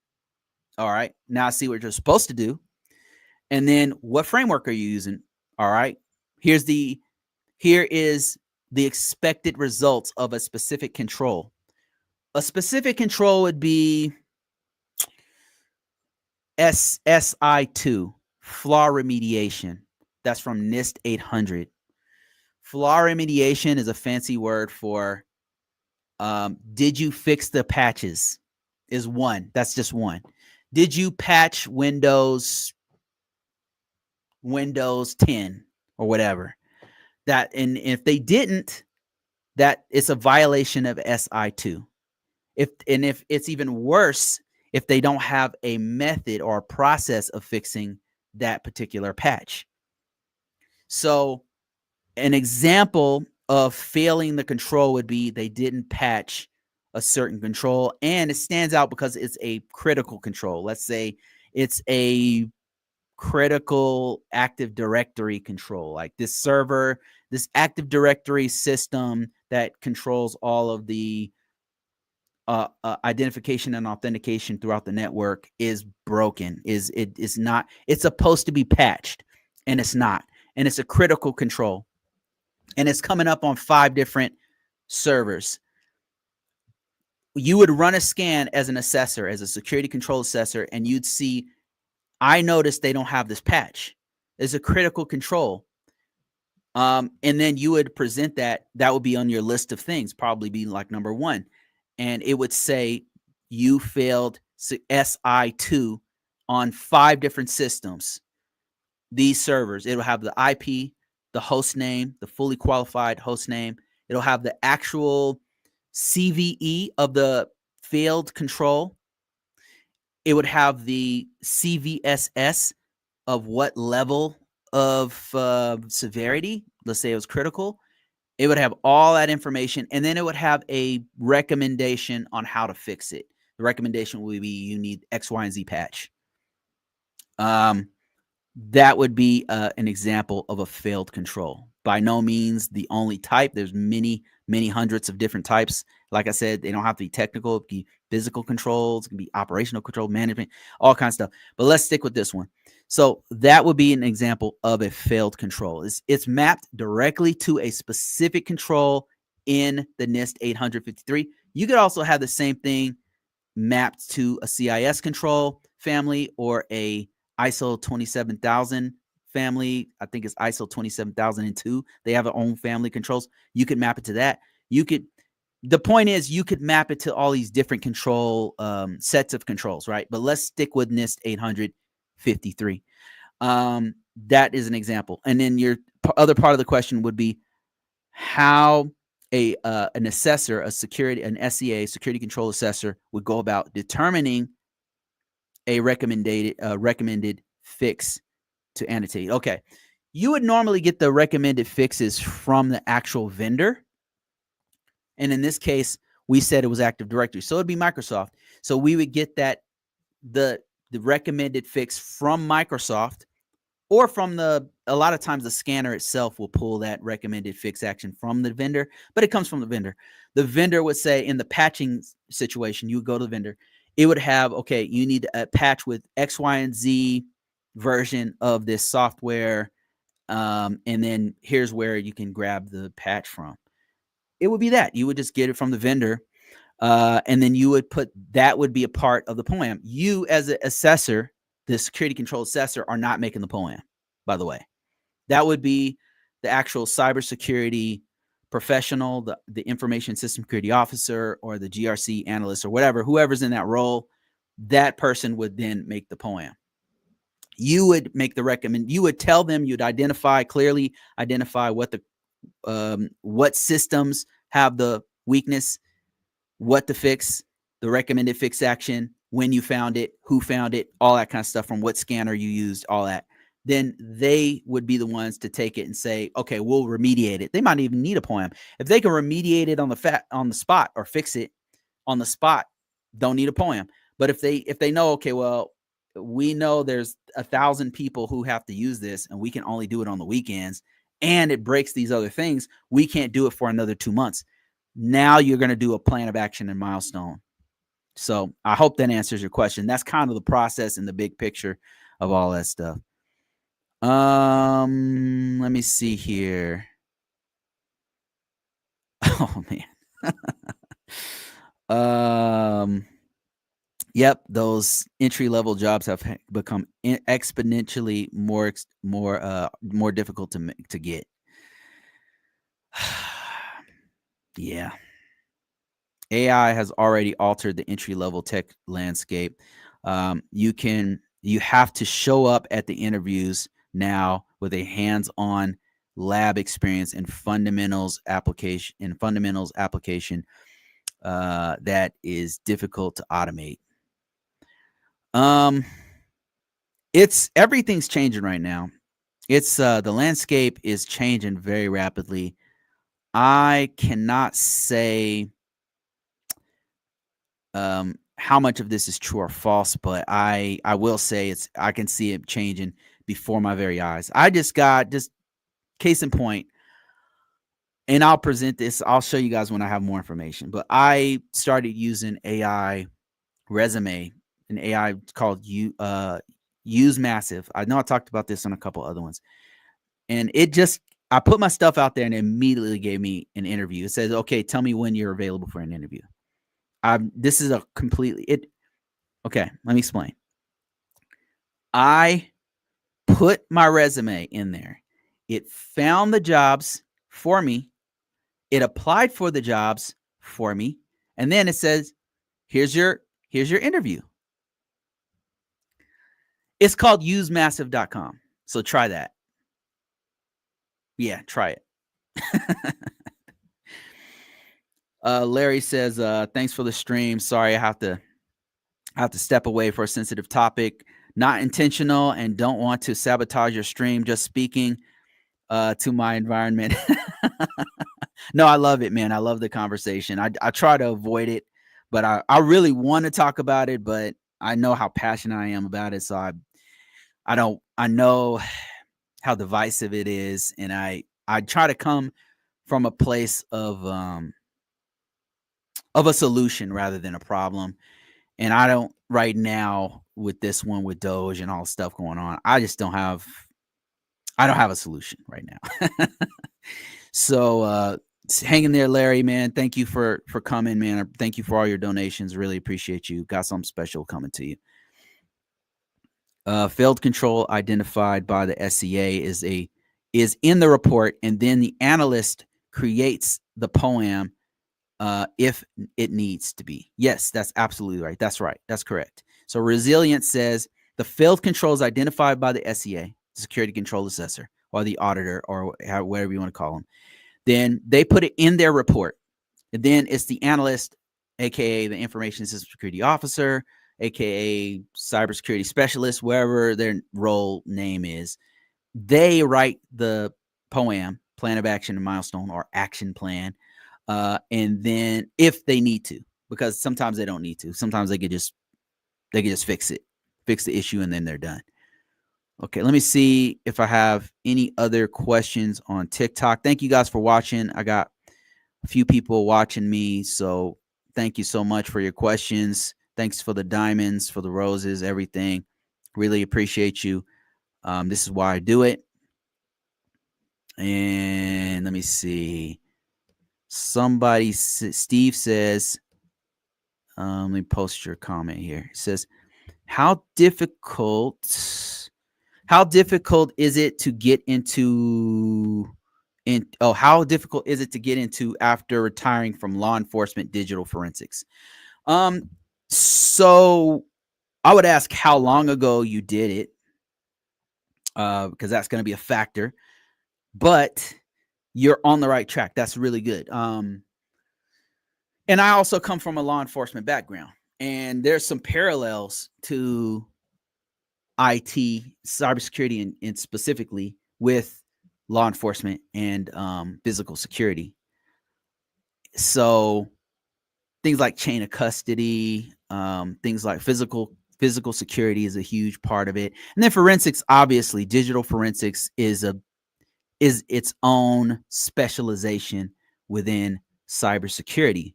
All right, now I see what you're supposed to do. And then what framework are you using? All right, here is the expected results of a specific control. A specific control would be SSI2, flaw remediation. That's from NIST 800. Flaw remediation is a fancy word for did you fix the patches? Is one. That's just one. Did you patch Windows 10 or whatever? That, and if they didn't, that it's a violation of SI2. If it's even worse, if they don't have a method or a process of fixing that particular patch. So an example of failing the control would be they didn't patch a certain control, and it stands out because it's a critical control. Let's say it's a critical Active Directory control, like this server, this Active Directory system that controls all of the identification and authentication throughout the network is broken. It's not. It's supposed to be patched, and it's not. And it's a critical control, and it's coming up on 5 different servers. You would run a scan as an assessor, as a security control assessor, and you'd see, I noticed they don't have this patch. It's a critical control. And then you would present that. That would be on your list of things, probably be like number 1. And it would say you failed SI2 on 5 different systems. These servers, it'll have the IP, the host name, the fully qualified host name. It'll have the actual CVE of the failed control. It would have the CVSS of what level of severity. Let's say it was critical. It would have all that information, and then it would have a recommendation on how to fix it. The recommendation would be you need X, Y, and Z patch. That would be an example of a failed control. By no means the only type. There's many hundreds of different types. Like I said, they don't have to be technical. It can be physical controls. It can be operational control, management, all kinds of stuff. But let's stick with this one. So that would be an example of a failed control. It's mapped directly to a specific control in the NIST 853. You could also have the same thing mapped to a CIS control family or a ISO 27000 family. I think it's ISO 27002. They have their own family controls. You could map it to that. The point is you could map it to all these different control sets of controls, right? But let's stick with NIST 853. That is an example. And then your other part of the question would be how an assessor, an SCA, security control assessor, would go about determining a recommended fix to annotate. Okay, you would normally get the recommended fixes from the actual vendor, and in this case, we said it was Active Directory, so it'd be Microsoft. So we would get that the recommended fix from Microsoft, or from a lot of times the scanner itself will pull that recommended fix action from the vendor, but it comes from the vendor. The vendor would say, in the patching situation, you would go to the vendor. It would have, okay, you need a patch with X, Y, and Z version of this software. And then here's where you can grab the patch from. It would be that. You would just get it from the vendor. And then you would that would be a part of the POAM. You, as an assessor, the security control assessor, are not making the POAM, by the way. That would be the actual cybersecurity professional, the information system security officer, or the GRC analyst, or whoever's in that role. That person would then make the POAM. You would make the you would tell them, you'd clearly identify what systems have the weakness, what to fix, the recommended fix action, when you found it, who found it, all that kind of stuff, from what scanner you used, all that. Then they would be the ones to take it and say, okay, we'll remediate it. They might even need a POAM. If they can remediate it on the spot or fix it, on the spot, don't need a poem. But if they know, okay, well, we know there's 1,000 people who have to use this, and we can only do it on the weekends, and it breaks these other things, we can't do it for another 2 months. Now you're going to do a plan of action and milestone. So I hope that answers your question. That's kind of the process and the big picture of all that stuff. Let me see here. Oh man. Yep, those entry-level jobs have become exponentially more difficult to get. Yeah. AI has already altered the entry-level tech landscape. You have to show up at the interviews now with a hands-on lab experience and fundamentals application that is difficult to automate. Everything's changing right now. It's the landscape is changing very rapidly. I cannot say how much of this is true or false, but I will say I can see it changing before my very eyes. I just case in point, and I'll present this. I'll show you guys when I have more information. But I started using AI resume, an AI called Use Massive. I know I talked about this on a couple other ones, and I put my stuff out there and it immediately gave me an interview. It says, okay, tell me when you're available for an interview. This is okay, let me explain. I put my resume in there. It found the jobs for me. It applied for the jobs for me. And then it says, here's your interview. It's called usemassive.com. So try that. Yeah, try it. Larry says, thanks for the stream. Sorry, I have to step away for a sensitive topic. Not intentional and don't want to sabotage your stream. Just speaking to my environment. No, I love it, man. I love the conversation. I try to avoid it, but I really want to talk about it, but I know how passionate I am about it. So I know how divisive it is. And I try to come from a place of a solution rather than a problem. And I don't right now with this one with Doge and all the stuff going on. I don't have a solution right now. So hang in there, Larry, man. Thank you for coming, man. Thank you for all your donations. Really appreciate you. Got something special coming to you. Failed control identified by the SCA is in the report, and then the analyst creates the poem if it needs to be. Yes, that's absolutely right. That's right. That's correct. So resilience says the failed controls identified by the SCA, security control assessor, or the auditor, or whatever you want to call them. Then they put it in their report. And then it's the analyst, aka the information system security officer, aka cybersecurity specialist, wherever their role name is. They write the POAM, plan of action and milestone, or action plan. And then if they need to, because sometimes they don't need to, sometimes they could just fix the issue, and then they're done. Okay, let me see if I have any other questions on TikTok. Thank you guys for watching. I got a few people watching me, so thank you so much for your questions. Thanks for the diamonds, for the roses, everything. Really appreciate you. This is why I do it. And let me see. Steve says, let me post your comment here. It says, how difficult is it to get into after retiring from law enforcement digital forensics? So I would ask how long ago you did it, because that's going to be a factor, but you're on the right track. That's really good. And I also come from a law enforcement background, and there's some parallels to IT, cybersecurity, and specifically with law enforcement and physical security. So things like chain of custody, things like physical security is a huge part of it. And then forensics, obviously, digital forensics is its own specialization within cybersecurity.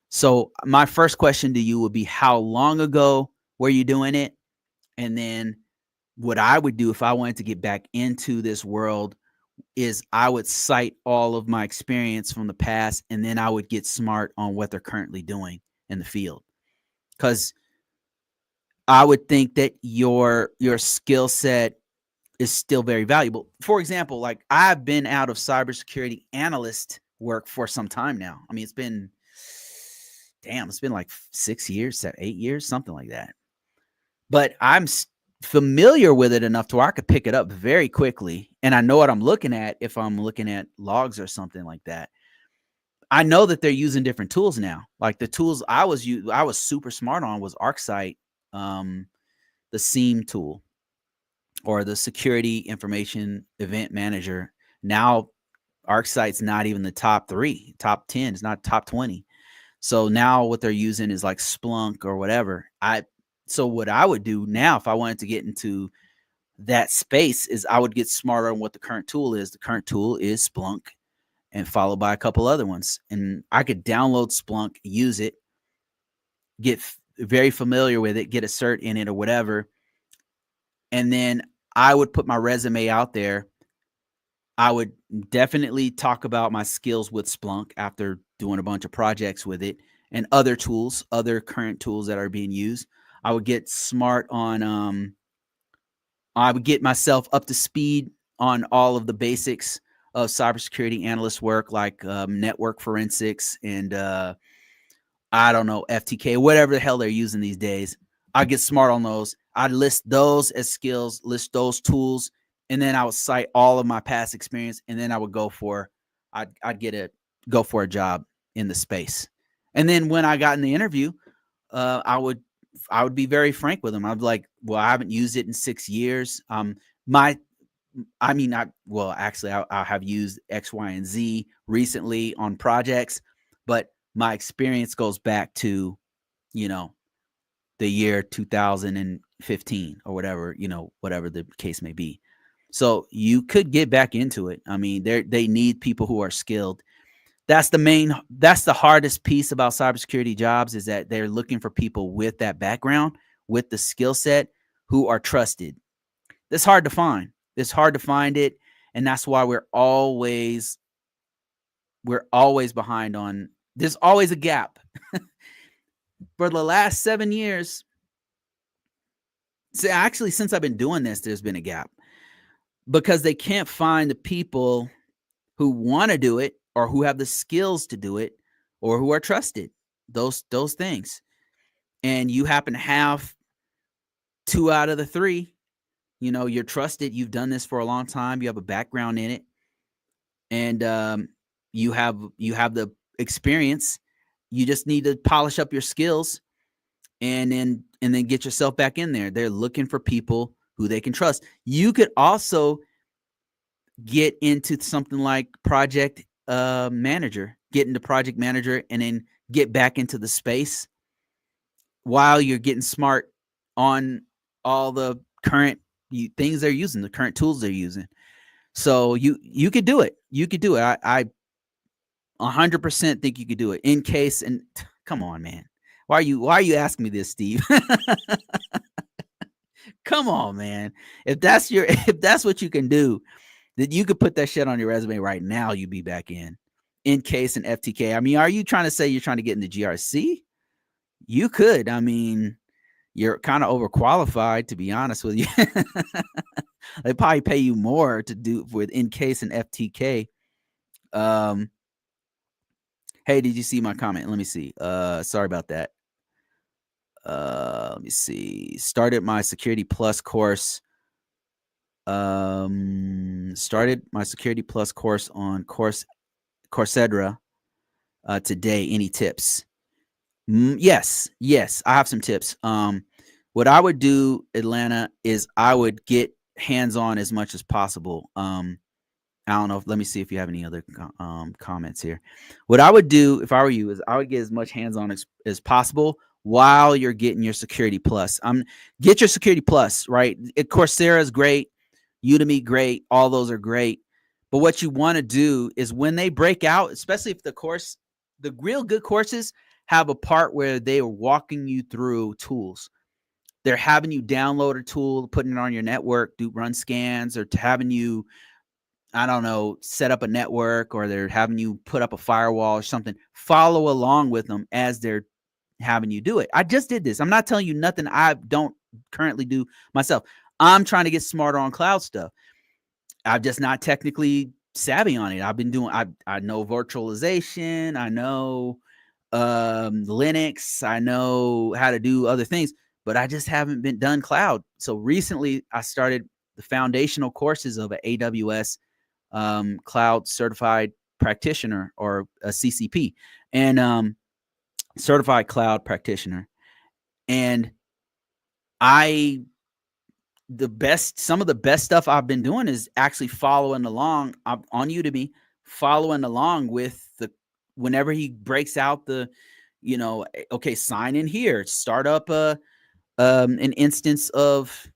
So my first question to you would be, how long ago were you doing it? And then what I would do if I wanted to get back into this world is I would cite all of my experience from the past, and then I would get smart on what they're currently doing in the field. Because I would think that your skill set is still very valuable. For example, like I've been out of cybersecurity analyst work for some time now. I mean, it's been like 6 years, 8 years, something like that. But I'm familiar with it enough to where I could pick it up very quickly. And I know what I'm looking at if I'm looking at logs or something like that. I know that they're using different tools now. Like the tools I was super smart on was ArcSight, the SIEM tool, or the Security Information Event Manager. Now, ArcSight's not even the top 3, top 10. It's not top 20. So now what they're using is like Splunk or whatever. So what I would do now if I wanted to get into that space is I would get smarter on what the current tool is. The current tool is Splunk, and followed by a couple other ones. And I could download Splunk, use it, get very familiar with it, get a cert in it or whatever. And then I would put my resume out there. I would definitely talk about my skills with Splunk after doing a bunch of projects with it and other tools, other current tools that are being used. I would get smart on, I would get myself up to speed on all of the basics of cybersecurity analyst work, like network forensics and I don't know, FTK, whatever the hell they're using these days. I get smart on those. I'd list those as skills, list those tools, and then I would cite all of my past experience, and then I would go for a job in the space. And then when I got in the interview, I would be very frank with them. I'd be like, well, I haven't used it in 6 years. I have used X, Y, and Z recently on projects, but my experience goes back to, the year 2015 or whatever, whatever the case may be. So you could get back into it. I mean, they need people who are skilled. That's the hardest piece about cybersecurity jobs, is that they're looking for people with that background, with the skill set, who are trusted. That's hard to find. It's hard to find it. And that's why we're always behind on, there's always a gap. For the last 7 years, actually, since I've been doing this, there's been a gap because they can't find the people who want to do it or who have the skills to do it or who are trusted. Those things. And you happen to have 2 out of the 3. You're trusted. You've done this for a long time. You have a background in it, and you have the experience. You just need to polish up your skills, and then get yourself back in there. They're looking for people who they can trust. You could also get into something like project manager, get into project manager, and then get back into the space while you're getting smart on all the current things they're using, the current tools they're using. So you could do it. You could do it. I 100% think you could do it. In case, and come on, man. Why are you asking me this, Steve? Come on, man. If that's what you can do, then you could put that shit on your resume right now. You'd be back in case and FTK. I mean, are you trying to say you're trying to get into GRC? You could. I mean, you're kind of overqualified, to be honest with you. They probably pay you more to do with in case and FTK. Hey, did you see my comment? Let me see. Sorry about that. Let me see. Started my Security Plus course. Started my Security Plus course on Coursera today. Any tips? Yes. I have some tips. What I would do, Atlanta, is I would get hands-on as much as possible. I don't know. Let me see if you have any other comments here. What I would do if I were you is I would get as much hands-on as possible while you're getting your Security Plus. Get your Security Plus, right? Coursera is great. Udemy, great. All those are great. But what you want to do is when they break out, especially if the real good courses have a part where they are walking you through tools. They're having you download a tool, putting it on your network, run scans, or having you, I don't know, set up a network, or they're having you put up a firewall or something. Follow along with them as they're having you do it. I just did this. I'm not telling you nothing I don't currently do myself. I'm trying to get smarter on cloud stuff. I'm just not technically savvy on it. I've been doing, I know virtualization. I know Linux. I know how to do other things, but I just haven't been done cloud. So recently I started the foundational courses of an AWS cloud certified practitioner, or a CCP, and certified cloud practitioner. And some of the best stuff I've been doing is actually following along on Udemy, following along with whenever he breaks out okay, sign in here, start up an instance of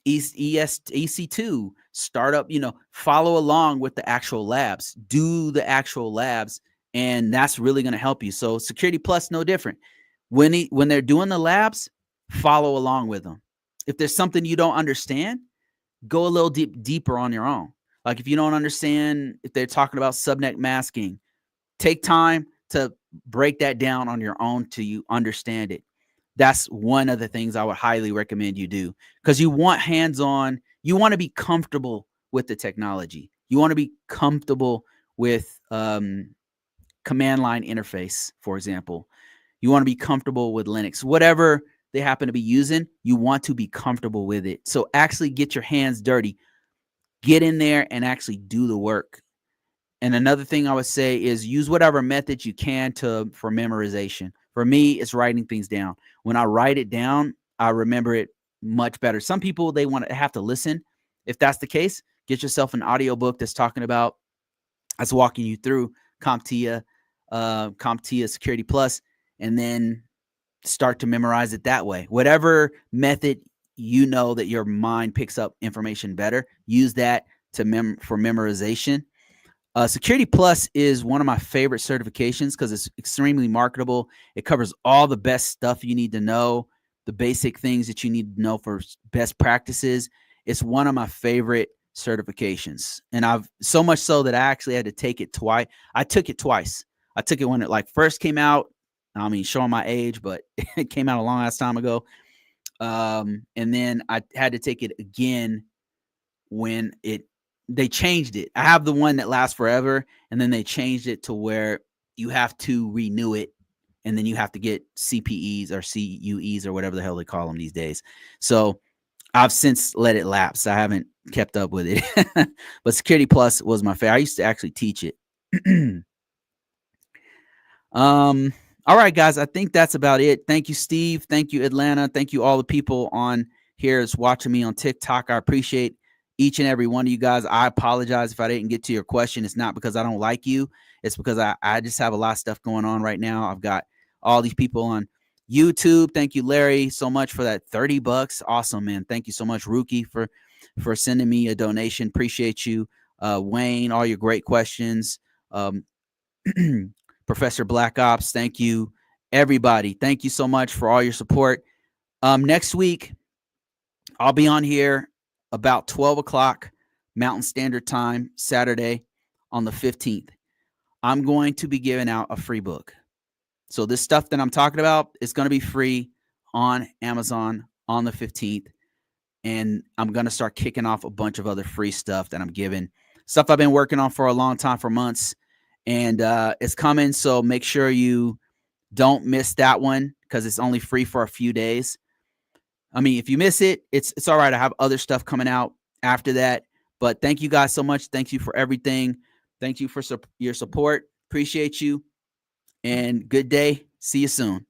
EC2, start up, follow along with the actual labs, do the actual labs, and that's really going to help you. So Security Plus, no different. When they're doing the labs, follow along with them. If there's something you don't understand, go a little deeper on your own. Like if you don't understand, if they're talking about subnet masking, take time to break that down on your own till you understand it. That's one of the things I would highly recommend you do, because you want hands-on. You want to be comfortable with the technology. You want to be comfortable with command line interface, for example. You want to be comfortable with Linux, whatever they happen to be using. You want to be comfortable with it. So actually get your hands dirty, get in there and actually do the work. And another thing I would say is use whatever method you can for memorization. For me, it's writing things down. When I write it down, I remember it much better. Some people, they have to listen. If that's the case, get yourself an audiobook that's walking you through CompTIA Security Plus, and then start to memorize it that way. Whatever method that your mind picks up information better, use that for memorization. Security Plus is one of my favorite certifications because it's extremely marketable. It covers all the best stuff you need to know, the basic things that you need to know for best practices. It's one of my favorite certifications. And I've so much so that I actually had to take it twice. I took it twice. I took it when it first came out. I mean, showing my age, but it came out a long ass time ago. And then I had to take it again when they changed it. I have the one that lasts forever, and then they changed it to where you have to renew it, and then you have to get CPEs or CUEs or whatever the hell they call them these days. So I've since let it lapse. I haven't kept up with it. But Security Plus was my favorite. I used to actually teach it. All right, guys, I think that's about it. Thank you, Steve. Thank you, Atlanta. Thank you, all the people on here that's watching me on TikTok. I appreciate each and every one of you guys. I apologize if I didn't get to your question. It's not because I don't like you. It's because I just have a lot of stuff going on right now. I've got all these people on YouTube. Thank you, Larry, so much for that $30. Awesome, man. Thank you so much, Rookie, for sending me a donation. Appreciate you. Wayne, all your great questions. Professor Black Ops, thank you. Everybody, thank you so much for all your support. Next week, I'll be on here about 12 o'clock Mountain Standard Time, Saturday on the 15th. I'm going to be giving out a free book. So this stuff that I'm talking about is going to be free on Amazon on the 15th. And I'm going to start kicking off a bunch of other free stuff that I'm giving. Stuff I've been working on for a long time, for months. And it's coming. So make sure you don't miss that one, because it's only free for a few days. I mean, if you miss it, it's all right. I have other stuff coming out after that. But thank you guys so much. Thank you for everything. Thank you for your support. Appreciate you. And good day. See you soon.